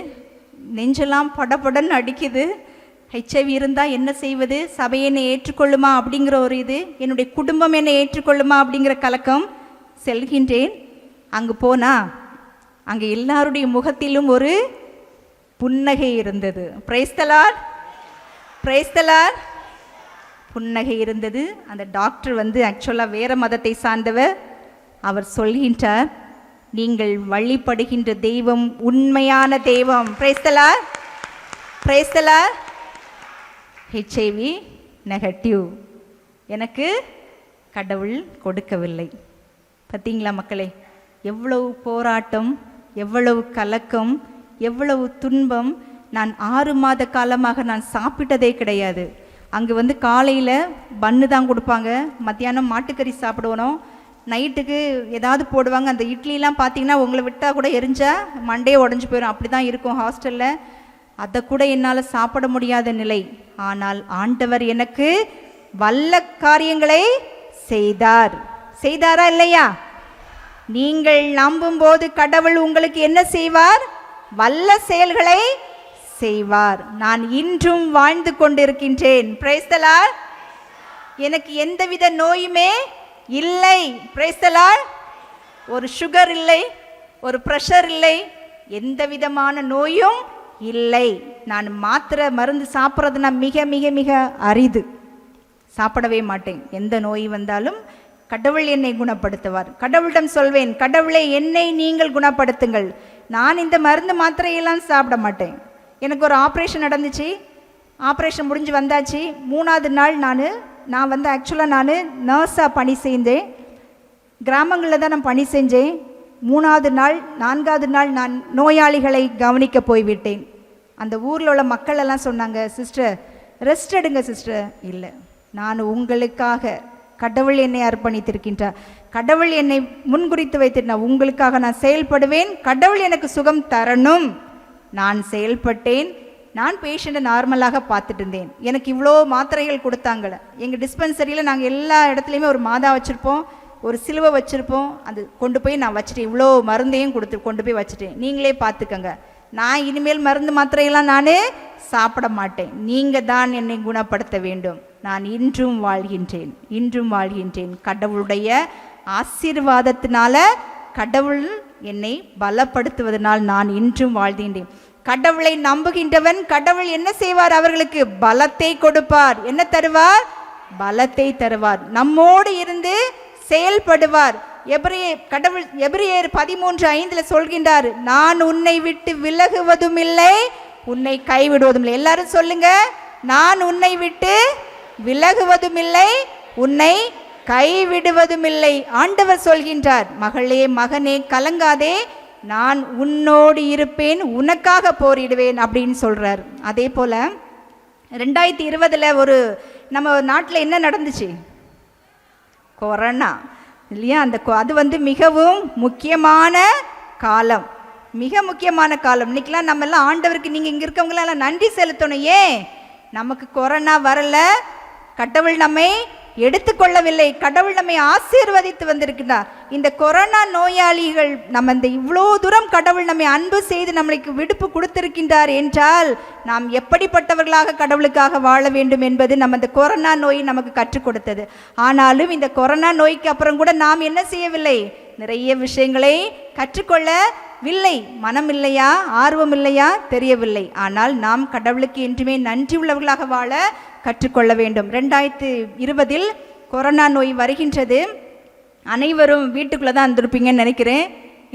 நெஞ்செல்லாம் படபடன்னு அடிக்குது. ஹெச்ஐவி இருந்தால் என்ன செய்வது? சபை என்னை ஏற்றுக்கொள்ளுமா அப்படிங்கிற ஒரு இது, என்னுடைய குடும்பம் என்னை ஏற்றுக்கொள்ளுமா அப்படிங்கிற கலக்கம். செல்கின்றேன். அங்கு போனால் அங்கே எல்லாருடைய முகத்திலும் ஒரு புன்னகை இருந்தது. Price the Lord, praise the Lord. புன்னகை இருந்தது. அந்த டாக்டர் ஆக்சுவலாக வேறு மதத்தை சார்ந்தவர். அவர் சொல்கின்றார், நீங்கள் வழிபடுகின்ற தெய்வம் உண்மையான தெய்வம். Price the Lord, praise the Lord. HIV negative எனக்கு கடவுள் கொடுக்கவில்லை. பார்த்தீங்களா மக்களே, எவ்வளவு போராட்டம், எவ்வளவு கலக்கம், எவ்வளவு துன்பம். நான் 6 மாத காலமாக நான் சாப்பிட்டதே கிடையாது. அங்கே காலையில் பன்னு தான் கொடுப்பாங்க, மத்தியானம் மாட்டுக்கறி சாப்பிடுவோம், நைட்டுக்கு ஏதாவது போடுவாங்க. அந்த இட்லிலாம் பார்த்தீங்கன்னா உங்களை விட்டால் கூட எரிஞ்சா மண்டையே உடஞ்சி போயிடும். அப்படி தான் இருக்கும் ஹாஸ்டலில். அதை கூட என்னால் சாப்பிட முடியாத நிலை. ஆனால் ஆண்டவர் எனக்கு வல்ல காரியங்களை செய்தார். செய்தாரா இல்லையா? நீங்கள் நம்பும்போது கடவுள் உங்களுக்கு என்ன செய்வார்? வல்ல செயல்களை செய்வார். நான் இன்றும் வாழ்ந்து கொண்டிருக்கின்றேன். Price the Lord. எனக்கு எந்தவித நோயுமே இல்லை. Price the Lord. ஒரு சுகர் இல்லை, ஒரு பிரஷர் இல்லை, எந்த விதமான நோயும் இல்லை. நான் மாத்திரை மருந்து சாப்பிட்றதுனா மிக மிக மிக அரிது. சாப்பிடவே மாட்டேன். எந்த நோய் வந்தாலும் கடவுள் என்னை குணப்படுத்துவார். கடவுளிடம் சொல்வேன், கடவுளை என்னை நீங்கள் குணப்படுத்துங்கள். நான் இந்த மருந்து மாத்திரையெல்லாம் சாப்பிட மாட்டேன். எனக்கு ஒரு ஆப்ரேஷன் நடந்துச்சு. ஆப்ரேஷன் முடிஞ்சு வந்தாச்சு. 3வது நாள் நான் வந்து ஆக்சுவலாக நான் நர்ஸாக பணி செஞ்சேன். கிராமங்களில் தான் நான் பணி செஞ்சேன். 3வது நாள் 4வது நாள் நான் நோயாளிகளை கவனிக்க போய்விட்டேன். அந்த ஊரில் உள்ள மக்கள் எல்லாம் சொன்னாங்க, சிஸ்டர் ரெஸ்ட் எடுங்க சிஸ்டர். இல்லை, நான் உங்களுக்காக கடவுள் என்னை அர்ப்பணித்திருக்கின்றார். கடவுள் என்னை முன்குறித்து வைத்திருந்தார். உங்களுக்காக நான் செயல்படுவேன். கடவுள் எனக்கு சுகம் தரணும். நான் செயல்பட்டேன். நான் பேஷண்ட்டை நார்மலாக பார்த்துட்டு இருந்தேன். எனக்கு இவ்வளோ மாத்திரைகள் கொடுத்தாங்க. எங்கள் டிஸ்பென்சரியில் நாங்கள் எல்லா இடத்துலையுமே ஒரு மாதா வச்சுருப்போம், ஒரு சிலுவை வச்சுருப்போம். அது கொண்டு போய் நான் வச்சுட்டேன். இவ்வளோ மருந்தையும் கொண்டு போய் வச்சுட்டேன். நீங்களே பார்த்துக்கங்க, நான் இனிமேல் மருந்து மாத்திரையெல்லாம் நான் சாப்பிட மாட்டேன். நீங்கள் தான் என்னை குணப்படுத்த வேண்டும். நான் இன்றும் வாழ்கின்றேன், இன்றும் வாழ்கின்றேன். கடவுளுடைய ஆசீர்வாதத்தினால, கடவுள் என்னை பலப்படுத்துவதனால் நான் இன்றும் வாழ்கின்றேன். கடவுளை நம்புகின்றவன் கடவுள் என்ன செய்வார்? அவர்களுக்கு பலத்தை கொடுப்பார். என்ன தருவார்? பலத்தை தருவார். நம்மோடு இருந்து செயல்படுவார். எபிரேயர் 13:5 சொல்கின்றார், நான் உன்னை விட்டு விலகுவதும் இல்லை, உன்னை கைவிடுவதும் இல்லை. எல்லாரும் சொல்லுங்க, நான் உன்னை விட்டு விலகுவதும் இல்லை, உன்னை கைவிடுவதும் இல்லை. ஆண்டவர் சொல்கின்றார், மகளே மகனே கலங்காதே, நான் உன்னோடு இருப்பேன், உனக்காக போரிடுவேன் அப்படின்னு சொல்றார். அதே போல 2020 ஒரு நம்ம நாட்டில் என்ன நடந்துச்சு? கொரோனா இல்லையா? அது வந்து மிகவும் முக்கியமான காலம், மிக முக்கியமான காலம். இன்னைக்கெல்லாம் நம்ம எல்லாம் ஆண்டவருக்கு, நீங்கள் இங்கே இருக்கவங்களெல்லாம் நன்றி செலுத்தணும். ஏன் நமக்கு கொரோனா வரல? கடவுள் நம்மை எடுத்துக்கொள்ளவில்லை, கடவுள் நம்மை ஆசீர்வதித்து வந்திருக்கிறார். இந்த கொரோனா நோயாளிகள் நம்ம இந்த இவ்வளோ தூரம் கடவுள் நம்மை அன்பு செய்து நம்மளுக்கு விடுப்பு கொடுத்திருக்கின்றார் என்றால் நாம் எப்படிப்பட்டவர்களாக கடவுளுக்காக வாழ வேண்டும் என்பது நம்ம இந்த கொரோனா நோய் நமக்கு கற்றுக் கொடுத்தது. ஆனாலும் இந்த கொரோனா நோய்க்கு அப்புறம் கூட நாம் என்ன செய்யவில்லை? நிறைய விஷயங்களை கற்றுக்கொள்ளவில்லை. மனம் இல்லையா, ஆர்வம் இல்லையா தெரியவில்லை. ஆனால் நாம் கடவுளுக்கு என்றுமே நன்றி உள்ளவர்களாக வாழ கற்றுக்கொள்ள வேண்டும். 2020 கொரோனா நோய் வருகின்றது. அனைவரும் வீட்டுக்குள்ளே தான் இருந்திருப்பீங்கன்னு நினைக்கிறேன்,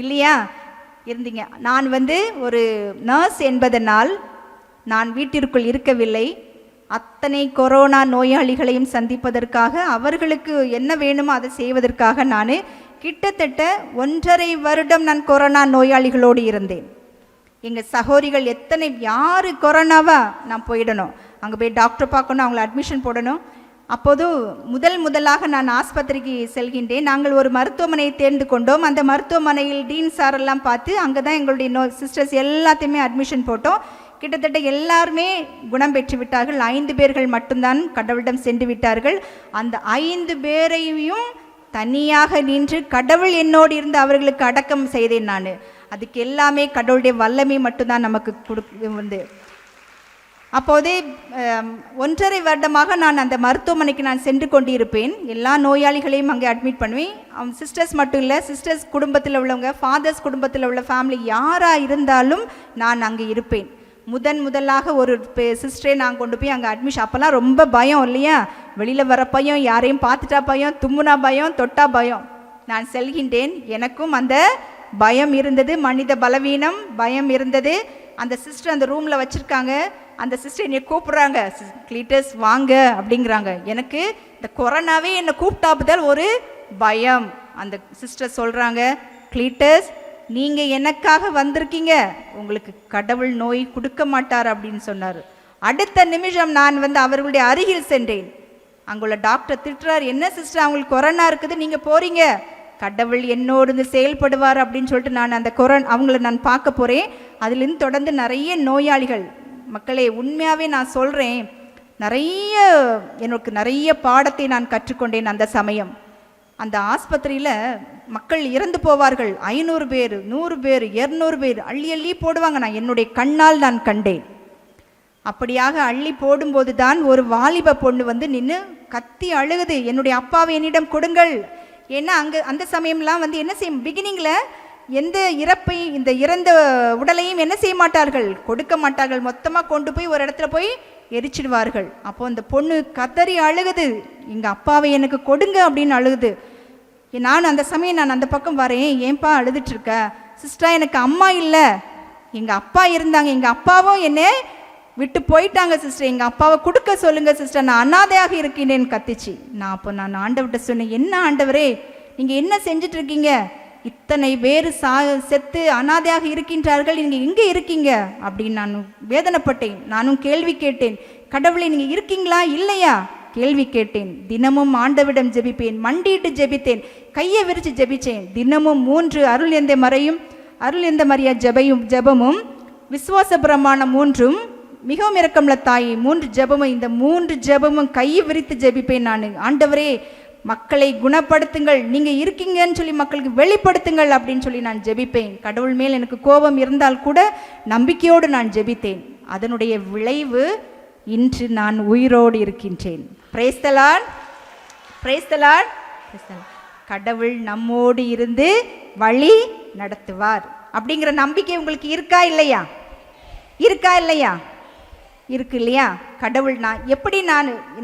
இல்லையா? இருந்தீங்க. நான் வந்து ஒரு நர்ஸ் என்பதனால் நான் வீட்டிற்குள் இருக்கவில்லை. அத்தனை கொரோனா நோயாளிகளையும் சந்திப்பதற்காக, அவர்களுக்கு என்ன வேணுமோ அதை செய்வதற்காக நான் கிட்டத்தட்ட 1.5 வருடம் நான் கொரோனா நோயாளிகளோடு இருந்தேன். எங்கள் சகோதரிகள் யார் கொரோனாவா நான் போயிடணும், அங்கே போய் டாக்டர் பார்க்கணும், அவங்கள அட்மிஷன் போடணும். அப்போது முதலாக நான் ஆஸ்பத்திரிக்கு செல்கின்றேன். நாங்கள் ஒரு மருத்துவமனையை தேர்ந்து கொண்டோம். அந்த மருத்துவமனையில் டீன் சாரெல்லாம் பார்த்து அங்கே தான் எங்களுடைய சிஸ்டர்ஸ் எல்லாத்தையுமே அட்மிஷன் போட்டோம். கிட்டத்தட்ட எல்லாருமே குணம் பெற்று விட்டார்கள். 5 பேர்கள் மட்டும்தான் கடவுளிடம் சென்று விட்டார்கள். அந்த 5 பேரையும் தனியாக நின்று கடவுள் என்னோடு இருந்து அவர்களுக்கு அடக்கம் செய்தேன். நான் அதுக்கு எல்லாமே கடவுளுடைய வல்லமை மட்டும்தான் நமக்கு வந்து. அப்போதே 1.5 வருடமாக நான் அந்த மருத்துவமனைக்கு நான் சென்று கொண்டிருப்பேன். எல்லா நோயாளிகளையும் அங்கே அட்மிட் பண்ணுவேன். சிஸ்டர்ஸ் மட்டும் இல்லை, சிஸ்டர்ஸ் குடும்பத்தில் உள்ளவங்க, ஃபாதர்ஸ் குடும்பத்தில் உள்ள ஃபேமிலி யாராக இருந்தாலும் நான் அங்கே இருப்பேன். முதலாக ஒரு சிஸ்டரை நான் கொண்டு போய் அங்கே அட்மிஷன். அப்போல்லாம் ரொம்ப பயம் இல்லையா? வெளியில் வர பயம், யாரையும் பார்த்துட்டா பயம், தும்முனா பயம், தொட்டா பயம். நான் செல்கின்றேன். எனக்கும் அந்த பயம் இருந்தது, மனித பலவீனம் பயம் இருந்தது. அந்த சிஸ்டர் அந்த ரூமில் வச்சுருக்காங்க. அந்த சிஸ்டர் என்னை கூப்பிட்றாங்க, கிளீட்டஸ் வாங்க அப்படிங்கிறாங்க. எனக்கு இந்த கொரோனாவே என்னை கூப்பிட்டாப்புதல் ஒரு பயம். அந்த சிஸ்டர் சொல்கிறாங்க, கிளீட்டஸ் நீங்கள் எனக்காக வந்திருக்கீங்க, உங்களுக்கு கடவுள் நோய் கொடுக்க மாட்டார் அப்படின்னு சொன்னார். அடுத்த நிமிஷம் நான் வந்து அவர்களுடைய அருகில் சென்றேன். அங்குள்ள டாக்டர் திட்டுறார், என்ன சிஸ்டர் அவங்களுக்கு கொரோனா இருக்குது, நீங்கள் போகிறீங்க, கடவுள் என்னோடு இருந்து செயல்படுவார் அப்படின்னு சொல்லிட்டு நான் அந்த அவங்கள நான் பார்க்க போகிறேன். அதுலேருந்து தொடர்ந்து நிறைய நோயாளிகள் மக்களே, உண்மையாகவே நான் சொல்கிறேன், எனக்கு நிறைய பாடத்தை நான் கற்றுக்கொண்டேன். அந்த சமயம் அந்த ஆஸ்பத்திரியில் மக்கள் இறந்து போவார்கள். 500 பேர், 100 பேர், 200 பேர் அள்ளி அள்ளி போடுவாங்க. நான் என்னுடைய கண்ணால் நான் கண்டேன். அப்படியாக அள்ளி போடும்போது தான் ஒரு வாலிப பொண்ணு வந்து நின்று கத்தி அழுகுது, என்னுடைய அப்பாவை என்னிடம் கொடுங்கள். ஏன்னா அந்த சமயம்லாம் வந்து என்ன செய்யும், பிகினிங்கில் எந்த இந்த இறந்த உடலையும் என்ன செய்ய மாட்டார்கள், கொடுக்க மாட்டார்கள். மொத்தமாக கொண்டு போய் ஒரு இடத்துல போய் எரிச்சிடுவார்கள். அப்போ அந்த பொண்ணு கதறி அழுகுது, எங்கள் அப்பாவை எனக்கு கொடுங்க அப்படின்னு அழுகுது. நான் அந்த சமயம் நான் அந்த பக்கம் வரேன், ஏன்பா அழுதுட்டுருக்க? சிஸ்டர், எனக்கு அம்மா இல்லை, எங்கள் அப்பா இருந்தாங்க, எங்கள் அப்பாவும் என்னை விட்டு போயிட்டாங்க சிஸ்டர், எங்கள் அப்பாவை கொடுக்க சொல்லுங்க சிஸ்டர், நான் அனாதையாக இருக்கேன்னு கத்திச்சு. நான் ஆண்டவர்கிட்ட சொன்னேன், என்ன ஆண்டவரே நீங்கள் என்ன செஞ்சுட்டு இருக்கீங்க? இத்தனை பேர் செத்து அனாதையாக இருக்கின்றார்கள், நீங்கள் எங்கே இருக்கீங்க அப்படின்னு நான் வேதனைப்பட்டேன். நானும் கேள்வி கேட்டேன், கடவுளை நீங்கள் இருக்கீங்களா இல்லையா கேள்வி கேட்டேன். தினமும் ஆண்டவிடம் ஜெபிப்பேன், மண்டிட்டு ஜெபித்தேன், கையை விரித்து ஜெபித்தேன். தினமும் 3 அருள் எந்த மரியா ஜெபமும், விசுவாச பிரமாணம் 3, மிகவும் இரக்கமுள்ள தாய் 3 ஜெபமும், இந்த 3 ஜெபமும் கையை விரித்து ஜெபிப்பேன். நான் ஆண்டவரே மக்களை குணப்படுத்துங்கள், நீங்கள் இருக்கீங்கன்னு சொல்லி மக்களுக்கு வெளிப்படுத்துங்கள் அப்படின்னு சொல்லி நான் ஜெபிப்பேன். கடவுள் மேல் எனக்கு கோபம் இருந்தால் கூட நம்பிக்கையோடு நான் ஜெபித்தேன். அதனுடைய விளைவு இன்று நான் உயிரோடு இருக்கின்றேன். Price the Lord, praise the Lord. கடவுள் நம்மோடு இருந்து வழி நடத்துவார் அப்படிங்கிற நம்பிக்கை உங்களுக்கு இருக்கா இல்லையா? இருக்கா இல்லையா? இருக்கு இல்லையா? கடவுள்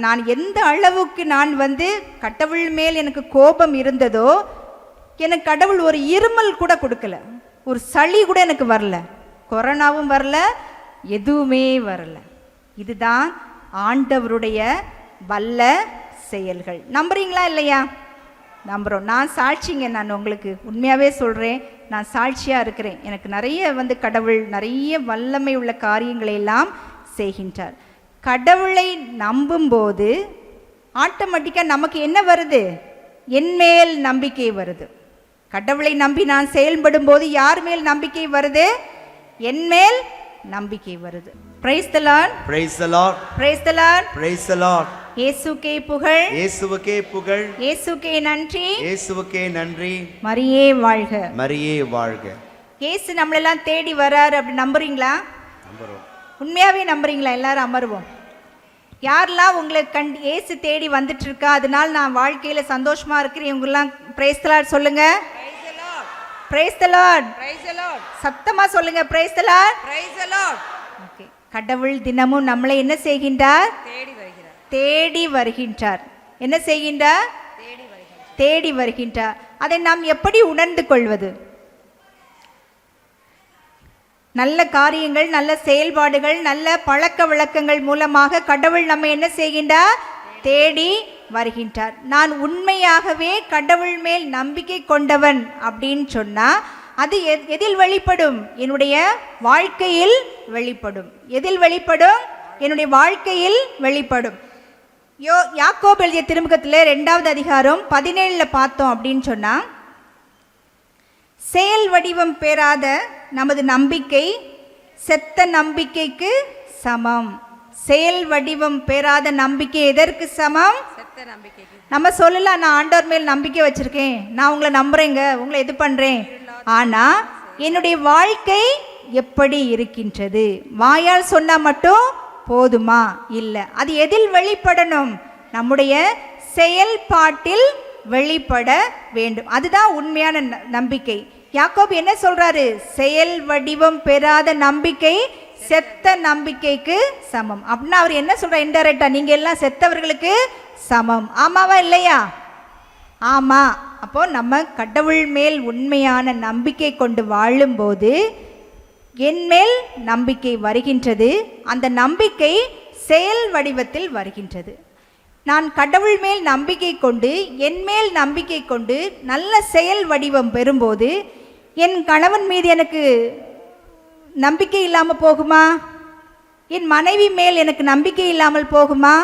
நான் எந்த அளவுக்கு நான் வந்து கடவுள் மேல் எனக்கு கோபம் இருந்ததோ, எனக்கு கடவுள் ஒரு இருமல் கூட கொடுக்கல, ஒரு சளி கூட எனக்கு வரல, கொரோனாவும் வரல, எதுவுமே வரல. இதுதான் ஆண்டவருடைய வல்ல செயல்கள். நம்புறீங்களா இல்லையா? நம்புகிறோம். நான் சாட்சிங்க, நான் உங்களுக்கு உண்மையாகவே சொல்கிறேன், நான் சாட்சியாக இருக்கிறேன். எனக்கு நிறைய வந்து கடவுள் நிறைய வல்லமை உள்ள காரியங்களை எல்லாம் செய்கின்றார். கடவுளை நம்பும்போது ஆட்டோமேட்டிக்காக நமக்கு என்ன வருது? என்மேல் நம்பிக்கை வருது. கடவுளை நம்பி நான் செயல்படும் போது யார் மேல் நம்பிக்கை வருது? என்மேல் நம்பிக்கை வருது. Price the Lord, praise the Lord, praise the Lord, praise the Lord. இயேசுவுக்கே புகழ், இயேசுவுக்கே புகழ், இயேசுவுக்கே நன்றி, இயேசுவுக்கே நன்றி. மரியே வாழ்க, மரியே வாழ்க. இயேசு நம்மளெல்லாம் தேடி வராரு அப்படி நம்புறீங்களா? நம்புறோம். உண்மையாவே நம்புறீங்களா? எல்லாரும் அமருவோம். யாரெல்லாம் உங்களை இயேசு தேடி வந்துட்டு இருக்கா, அதனால நான் வாழ்க்கையில சந்தோஷமா இருக்கிறேன், இவங்கெல்லாம் பிரைஸ் தி லார்ட் சொல்லுங்க. Price the Lord, praise the Lord. சத்தமா சொல்லுங்க, price the Lord, praise the Lord. Okay. கடவுள் தினமும் நம்மளை என்ன செய்கின்றார்? தேடி வருகின்றார். என்ன செய்கின்றார்? தேடி வருகின்றார். அதை நாம் எப்படி உணர்ந்து கொள்வது? நல்ல காரியங்கள், நல்ல செயல்பாடுகள், நல்ல பழக்க வழக்கங்கள் மூலமாக கடவுள் நம்ம என்ன செய்கின்றார்? தேடி வருகின்றார். நான் உண்மையாகவே கடவுள் மேல் நம்பிக்கை கொண்டவன் அப்படின்னு சொன்னா அது எதில் வெளிப்படும்? என்னுடைய வாழ்க்கையில் வெளிப்படும். எதில் வெளிப்படும்? என்னுடைய வாழ்க்கையில் வெளிப்படும். யாக்கோபு எழுதிய திருமுகத்தில் 2வது அதிகாரம் 17 பார்த்தோம் அப்படின்னு சொன்னா, செயல் வடிவம் பெறாத நமது நம்பிக்கை செத்த நம்பிக்கைக்கு சமம். செயல் வடிவம் பெறாத நம்பிக்கை எதற்கு சமம்? செத்த நம்பிக்கைக்கு. நம்ம சொல்லலாம், நான் ஆண்டவர் மேல் நம்பிக்கை வச்சிருக்கேன், நான் உங்களை நம்புறேங்க, உங்களை இது பண்றேன், ஆனா என்னுடைய வாழ்க்கை எப்படி இருக்கின்றது? வாயால் சொன்னா மட்டும் போதுமா? இல்லை. அது எதில் வெளிப்படணும்? நம்முடைய செயல்பாட்டில் வெளிப்பட வேண்டும். அதுதான் உண்மையான நம்பிக்கை. யாக்கோபு என்ன சொல்றாரு? செயல் வடிவம் பெறாத நம்பிக்கை செத்த நம்பிக்கைக்கு சமம். அப்படின்னா அவர் என்ன சொல்றாரு? இன்டைரக்டா நீங்க எல்லாம் செத்தவர்களுக்கு சமம். ஆமாவா இல்லையா? ஆமா. அப்போ நம்ம கடவுள் மேல் உண்மையான நம்பிக்கை கொண்டு வாழும்போது என் மேல் நம்பிக்கை வருகின்றது. அந்த நம்பிக்கை செயல் வடிவத்தில் வருகின்றது. நான் கடவுள் மேல் நம்பிக்கை கொண்டு என் மேல் நம்பிக்கை கொண்டு நல்ல செயல் வடிவம் பெறும்போது என் கணவன் மீது எனக்கு நம்பிக்கை இல்லாமல் போகுமா? என் மனைவி மேல் எனக்கு நம்பிக்கை இல்லாமல் போகுமா?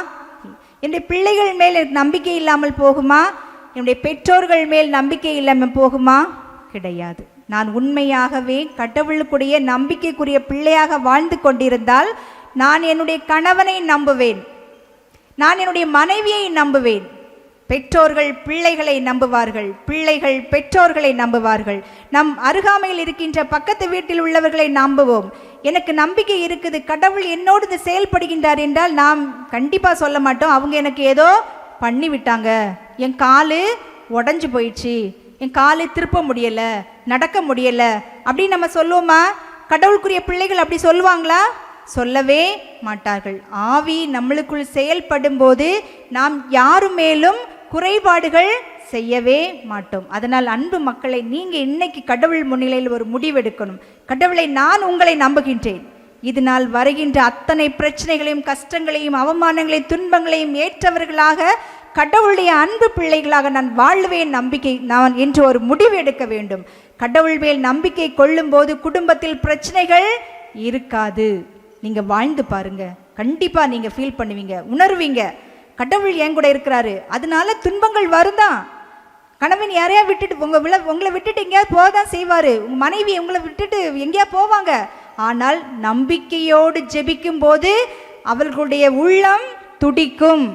என்னுடைய பிள்ளைகள் மேல் எனக்கு நம்பிக்கை இல்லாமல் போகுமா? என்னுடைய பெற்றோர்கள் மேல் நம்பிக்கை இல்லாமல் போகுமா? கிடையாது. நான் உண்மையாகவே கடவுளுக்குரிய நம்பிக்கைக்குரிய பிள்ளையாக வாழ்ந்து கொண்டிருந்தால் நான் என்னுடைய கணவனை நம்புவேன், நான் என்னுடைய மனைவியை நம்புவேன். பெற்றோர்கள் பிள்ளைகளை நம்புவார்கள், பிள்ளைகள் பெற்றோர்களை நம்புவார்கள். நம் அருகாமையில் இருக்கின்ற பக்கத்து வீட்டில் உள்ளவர்களை நம்புவோம். எனக்கு நம்பிக்கை இருக்குது, கடவுள் என்னோடு இது செயல்படுகின்றார் என்றால் நாம் கண்டிப்பாக சொல்ல மாட்டோம் அவங்க எனக்கு ஏதோ பண்ணி விட்டாங்க, என் காலு உடஞ்சி போயிடுச்சு, என் காலு திருப்ப முடியலை, நடக்க முடியலை அப்படின்னு நம்ம சொல்லுவோமா? கடவுளுக்குரிய பிள்ளைகள் அப்படி சொல்லுவாங்களா? சொல்லவே மாட்டார்கள். ஆவி நம்மளுக்குள் செயல்படும் போது நாம் யாரு மேலும் குறைபாடுகள் செய்யவே மாட்டோம். அதனால் அன்பு மக்களை, நீங்கள் இன்னைக்கு கடவுள் முன்னிலையில் ஒரு முடிவெடுக்கணும். கடவுளை, நான் உங்களை நம்புகின்றேன். இதனால் வருகின்ற அத்தனை பிரச்சனைகளையும் கஷ்டங்களையும் அவமானங்களையும் துன்பங்களையும் ஏற்றவர்களாக கடவுளுடைய அன்பு பிள்ளைகளாக நான் வாழ்வேன் நம்பிக்கை நான் என்று ஒரு முடிவு எடுக்க வேண்டும். கடவுள் மேல் நம்பிக்கை கொள்ளும் போது குடும்பத்தில் பிரச்சனைகள் இருக்காது. நீங்கள் வாழ்ந்து பாருங்க, கண்டிப்பா நீங்க ஃபீல் பண்ணுவீங்க, உணர்வீங்க கடவுள் என் கூட இருக்கிறாரு. அதனால துன்பங்கள் வருதான். கணவன் யாரையா விட்டுட்டு உங்களை விட்டுட்டு எங்கேயாவது போதான் செய்வாரு, உங்க மனைவி உங்களை விட்டுட்டு எங்கேயா போவாங்க. ஆனால் நம்பிக்கையோடு ஜெபிக்கும் போது அவர்களுடைய உள்ளம் துடிக்கும்.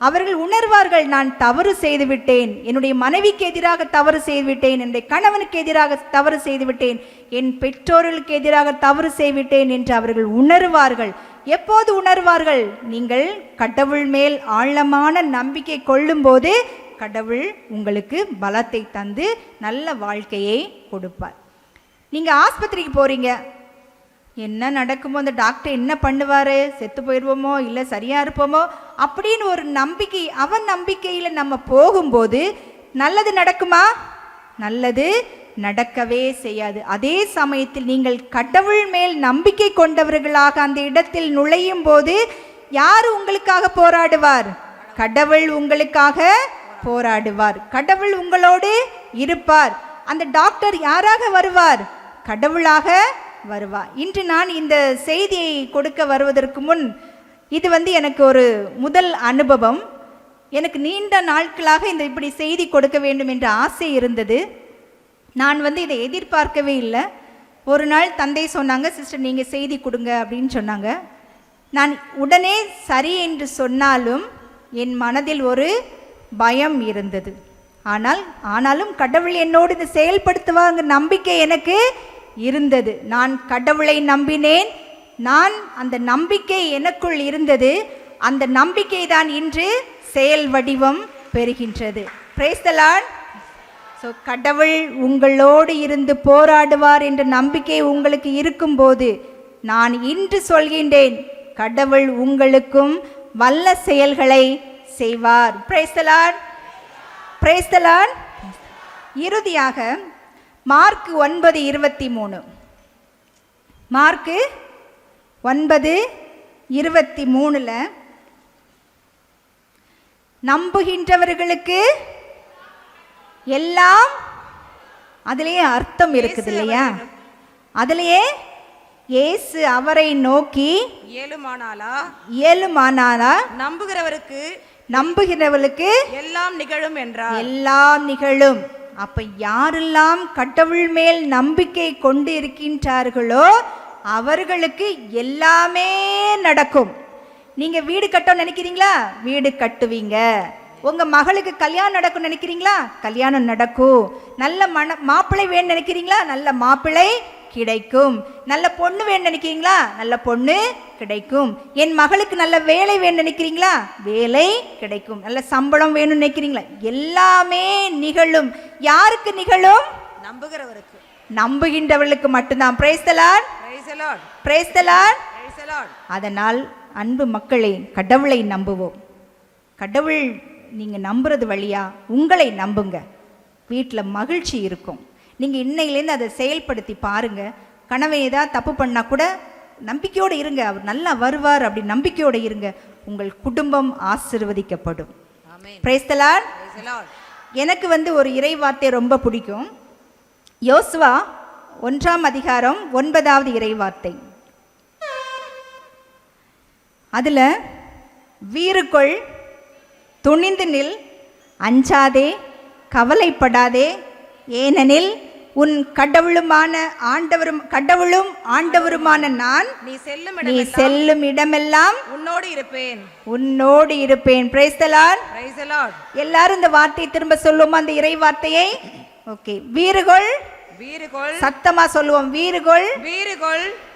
அவர்கள் உணர்வார்கள், நான் தவறு செய்து விட்டேன், என்னுடைய மனைவிக்கு எதிராக தவறு செய்து விட்டேன், என்னுடைய கணவனுக்கு எதிராக தவறு செய்து விட்டேன், என் பெற்றோர்களுக்கு எதிராக தவறு செய்துவிட்டேன் என்று அவர்கள் உணர்வார்கள். எப்போது உணர்வார்கள்? நீங்கள் கடவுள் மேல் ஆழமான நம்பிக்கை கொள்ளும் போது கடவுள் உங்களுக்கு பலத்தை தந்து நல்ல வாழ்க்கையை கொடுப்பார். நீங்கள் ஆஸ்பத்திரிக்கு போறீங்க, என்ன நடக்குமோ, அந்த டாக்டர் என்ன பண்ணுவார், செத்து போயிடுவோமோ இல்லை சரியாக இருப்போமோ அப்படின்னு ஒரு நம்பிக்கை, அவன் நம்பிக்கையில் நம்ம போகும்போது நல்லது நடக்குமா? நல்லது நடக்கவே செய்யாது. அதே சமயத்தில் நீங்கள் கடவுள் மேல் நம்பிக்கை கொண்டவர்களாக அந்த இடத்தில் நுழையும் போது யார் உங்களுக்காக போராடுவார்? கடவுள் உங்களுக்காக போராடுவார். கடவுள் உங்களோடு இருப்பார். அந்த டாக்டர் யாராக வருவார்? கடவுளாக வருவார். இன்று நான் இந்த செய்தியை கொடுக்க வருவதற்கு முன் இது எனக்கு ஒரு முதல் அனுபவம். எனக்கு நீண்ட நாட்களாக இப்படி செய்தி கொடுக்க வேண்டும் என்ற ஆசை இருந்தது. நான் இதை எதிர்பார்க்கவே இல்லை. ஒரு நாள் தந்தை சொன்னாங்க, சிஸ்டர் நீங்கள் செய்தி கொடுங்க அப்படின்னு சொன்னாங்க. நான் உடனே சரி என்று சொன்னாலும் என் மனதில் ஒரு பயம் இருந்தது. ஆனாலும் கடவுள் என்னோடு இதை செயல்படுத்துவாங்க நம்பிக்கை எனக்கு இருந்தது. நான் கடவுளை நம்பினேன். அந்த நம்பிக்கை எனக்குள் இருந்தது. அந்த நம்பிக்கை தான் இன்று செயல் வடிவம் பெறுகின்றது. Price the Lord. கடவுள் உங்களோடு இருந்து போராடுவார் என்ற நம்பிக்கை உங்களுக்கு இருக்கும்போது நான் இன்று சொல்கின்றேன், கடவுள் உங்களுக்கும் வல்ல செயல்களை செய்வார். Price the Lord. Praise the Lord. இறுதியாக மார்க் 9:23, மார்க் 9:23 நம்புகின்றவர்களுக்கு எல்லாம், அதிலேயே அர்த்தம் இருக்குது இல்லையா? அதிலேயே இயேசு அவரை நோக்கி இயலுமானாலா நம்புகிறவர்களுக்கு எல்லாம் நிகழும் என்றார். எல்லாம் நிகழும். அப்ப யாரெல்லாம் கடவுள் மேல் நம்பிக்கை கொண்டு இருக்கின்றார்களோ அவர்களுக்கு எல்லாமே நடக்கும். நீங்க வீடு கட்டணும்னு நினைக்கிறீங்களா? வீடு கட்டுவீங்க. உங்க மகளுக்கு கல்யாணம் நடக்கும் நினைக்கிறீங்களா? கல்யாணம் நடக்கும். நல்ல மாப்பிள்ளை வேணும்னு நினைக்கிறீங்களா? நல்ல மாப்பிள்ளை கிடைக்கும். நல்ல பொண்ணு வேணும்னு நினைக்கிறீங்களா? நல்ல பொண்ணு கிடைக்கும். என் மகளுக்கு நல்ல வேலை வேணும்னு நினைக்கிறீங்களா? வேலை கிடைக்கும். நல்ல சம்பளம் வேணும்னு நினைக்கிறீங்களா? எல்லாமே நிகழும். யாருக்கு நிகழும்? நம்புகிறவருக்கு, நம்புகின்றவர்களுக்கு மட்டும்தான். Price the Lord. Praise the Lord. அதனால் அன்பு மக்களே, கடவுளை நம்புவோம். கடவுள் நீங்க நம்புறது வழியா உங்களை நம்புங்க. வீட்டில் மகிழ்ச்சி இருக்கும். நீங்க இன்னையிலேருந்து அதை செயல்படுத்தி பாருங்க. கணவன் ஏதாவது தப்பு பண்ணா கூட நம்பிக்கையோடு இருங்க, அவர் நல்லா வருவார் அப்படி நம்பிக்கையோடு இருங்க. உங்கள் குடும்பம் ஆசீர்வதிக்கப்படும். Praise the Lord. எனக்கு ஒரு இறை வார்த்தை ரொம்ப பிடிக்கும். யோசுவா 1:9 இறை வார்த்தை. அதுல வீறுகொள், துணிந்து நில், அஞ்சாதே, கவலைப்படாதே, ஏனெனில் உன் கடவுளும் ஆண்டவருமான நான் நீ செல்லும் இடமெல்லாம் உன்னோடு இருப்பேன். Praise the Lord. எல்லாரும் இந்த வார்த்தையை திரும்ப சொல்லுவோமா? அந்த இறை வார்த்தையை. ஓகே. வீறுகொள், சத்தமா சொல்லுவோம். வீறுகொள்,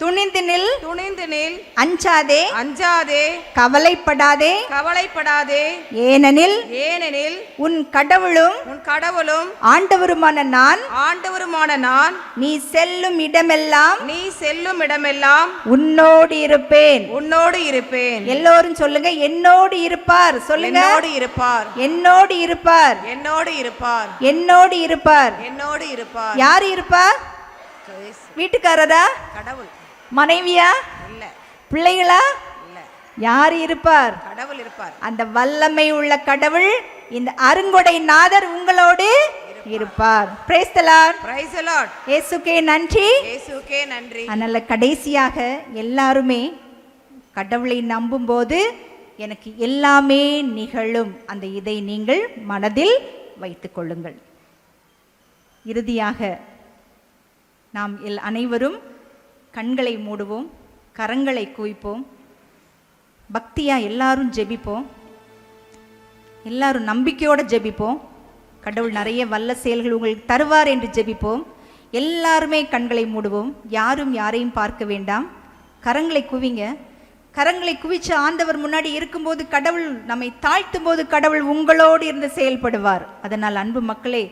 துணிந்து நில், அஞ்சாதே, கவலைப்படாதே, ஏனெனில் உன் கடவுளும் ஆண்டவருமான நான் நீ செல்லும் இடமெல்லாம் உன்னோடு இருப்பேன். எல்லோரும் சொல்லுங்க, என்னோடு இருப்பார். சொல்லுங்க, என்னோடு இருப்பார். என்னோடு இருப்பார். யார் இருப்பா? வீட்டுக்காரரா? கடவுள். மனைவியா? இல்ல. பிள்ளைகளா? இல்ல. யார் இருப்பார்? கடவுள் இருப்பார். அந்த வல்லமை உள்ள கடவுள், இந்த அருங்கொடை நாதர் உங்களோடு இருப்பார். Praise the Lord. Praise the Lord. இயேசுக்கே நன்றி. இயேசுக்கே நன்றி. அதனால கடைசியாக எல்லாருமே கடவுளை நம்பும்போது எனக்கு எல்லாமே நிகழும், அந்த இதை நீங்கள் மனதில் வைத்துக் கொள்ளுங்கள். இறுதியாக நாம் அனைவரும் கண்களை மூடுவோம், கரங்களை குவிப்போம், பக்தியா எல்லாரும் ஜெபிப்போம், எல்லாரும் நம்பிக்கையோடு ஜெபிப்போம். கடவுள் நிறைய வல்ல செயல்கள் உங்களுக்கு தருவார் என்று ஜெபிப்போம். எல்லாருமே கண்களை மூடுவோம், யாரும் யாரையும் பார்க்க வேண்டாம். கரங்களை குவிங்க. கரங்களை குவிச்சு ஆண்டவர் முன்னாடி இருக்கும்போது, கடவுள் நம்மை தாழ்த்தும் போது கடவுள் உங்களோடு இருந்து செயல்படுவார். அதனால் அன்பு மக்களே,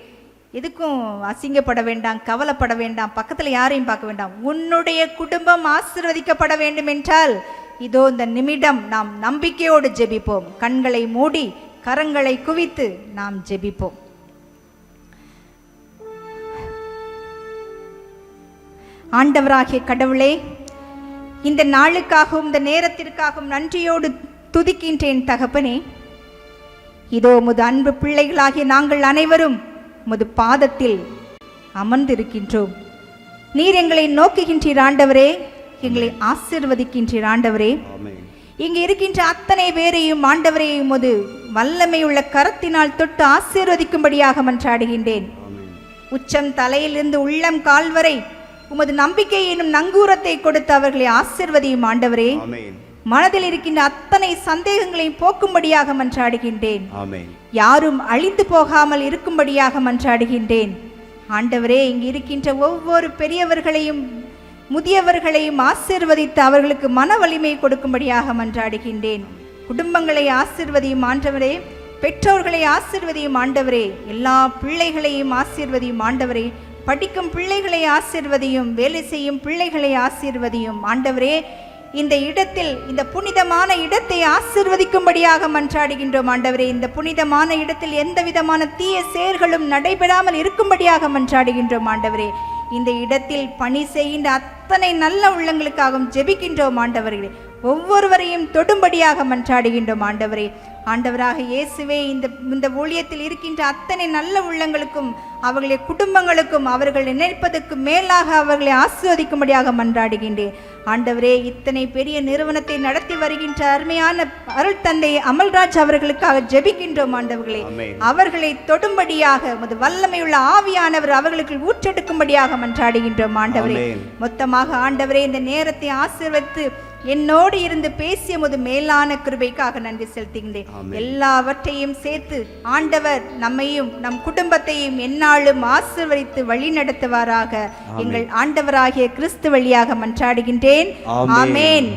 எதுக்கும் அசிங்கப்பட வேண்டாம், கவலைப்பட வேண்டாம், பக்கத்தில் யாரையும் பார்க்க வேண்டாம். உன்னுடைய குடும்பம் ஆசீர்வதிக்கப்பட வேண்டும் என்றால் இதோ இந்த நிமிடம் நாம் நம்பிக்கையோடு ஜெபிப்போம். கண்களை மூடி கரங்களை குவித்து நாம் ஜெபிப்போம். ஆண்டவராகிய கடவுளே, இந்த நாளுக்காகவும் இந்த நேரத்திற்காகவும் நன்றியோடு துதிக்கின்றேன் தகப்பனே. இதோ உமது அன்பு பிள்ளைகளாகிய நாங்கள் அனைவரும் உமது பாதத்தில் அமர்ந்திருக்கின்றோம். நீர் எங்களை நோக்குகின்றீர் ஆண்டவரே, எங்களை ஆசீர்வதிக்கின்றீர் ஆண்டவரே. இங்கு இருக்கின்ற அத்தனை பேரையும் ஆண்டவரே உமது வல்லமை உள்ள கரத்தினால் தொட்டு ஆசீர்வதிக்கும்படியாக மன்றாடுகின்றேன். உச்சம் தலையிலிருந்து உள்ளம் கால் வரை உமது நம்பிக்கை எனும் நங்கூரத்தை கொடுத்து அவர்களை ஆசீர்வதியும் ஆண்டவரே. மனதில் இருக்கின்ற அத்தனை சந்தேகங்களையும் போக்கும்படியாக மன்றாடுகின்றேன். யாரும் அழிந்து போகாமல் இருக்கும்படியாக மன்றாடுகின்றேன் ஆண்டவரே. இங்கு இருக்கின்ற ஒவ்வொரு பெரியவர்களையும் முதியவர்களையும் ஆசீர்வதித்து அவர்களுக்கு மன வலிமை கொடுக்கும்படியாக மன்றாடுகின்றேன். குடும்பங்களை ஆசீர்வதியும் ஆண்டவரே, பெற்றோர்களை ஆசீர்வதியும் ஆண்டவரே, எல்லா பிள்ளைகளையும் ஆசீர்வதியும் ஆண்டவரே, படிக்கும் பிள்ளைகளை ஆசீர்வதியும், வேலை செய்யும் பிள்ளைகளை ஆசீர்வதியும் ஆண்டவரே. இந்த இடத்தில் இந்த புனிதமான இடத்தை ஆசீர்வதிக்கும்படியாக மன்றாடுகின்றோம் ஆண்டவரே. இந்த புனிதமான இடத்தில் எந்த விதமான தீய செயல்களும் நடைபெறாமல் இருக்கும்படியாக மன்றாடுகின்றோம் ஆண்டவரே. இந்த இடத்தில் பணி செய்கின்ற அத்தனை நல்ல உள்ளங்களுக்காகவும் ஜெபிக்கின்றோம் ஆண்டவர்களே. ஒவ்வொருவரையும் தொடும்படியாக மன்றாடுகின்றோம் ஆண்டவரே. ஆண்டவராக இயேசுவே, இந்த ஊழியத்தில் இருக்கின்ற அத்தனை நல்ல உள்ளங்களுக்கும் அவர்களுடைய குடும்பங்களுக்கும் அவர்கள் நினைப்பதற்கு மேலாக அவர்களை ஆசீர்வதிக்கும்படியாக மன்றாடுகின்றேன் ஆண்டவரே. இத்தனை பெரிய நிறுவனத்தை நடத்தி வருகின்ற அருமையான அருள் தந்தை அமல்ராஜ் அவர்களுக்காக ஜெபிக்கின்றோம் ஆண்டவர்களே. அவர்களை தொடும்படியாக உமது வல்லமையுள்ள ஆவியானவர் அவர்களுக்கு ஊற்றெடுக்கும்படியாக மன்றாடுகின்றோம் ஆண்டவரே. மொத்தமாக ஆண்டவரே, இந்த நேரத்தை ஆசீர்வதித்து என்னோடு இருந்து பேசிய முது மேலான கிருபைக்காக நன்றி செலுத்துகின்றேன். எல்லாவற்றையும் சேர்த்து ஆண்டவர் நம்மையும் நம் குடும்பத்தையும் எந்நாளும் ஆசீர்வதித்து வழி நடத்துவாராக. எங்கள் ஆண்டவராகிய கிறிஸ்து வழியாக மன்றாடுகின்றேன். ஆமென்.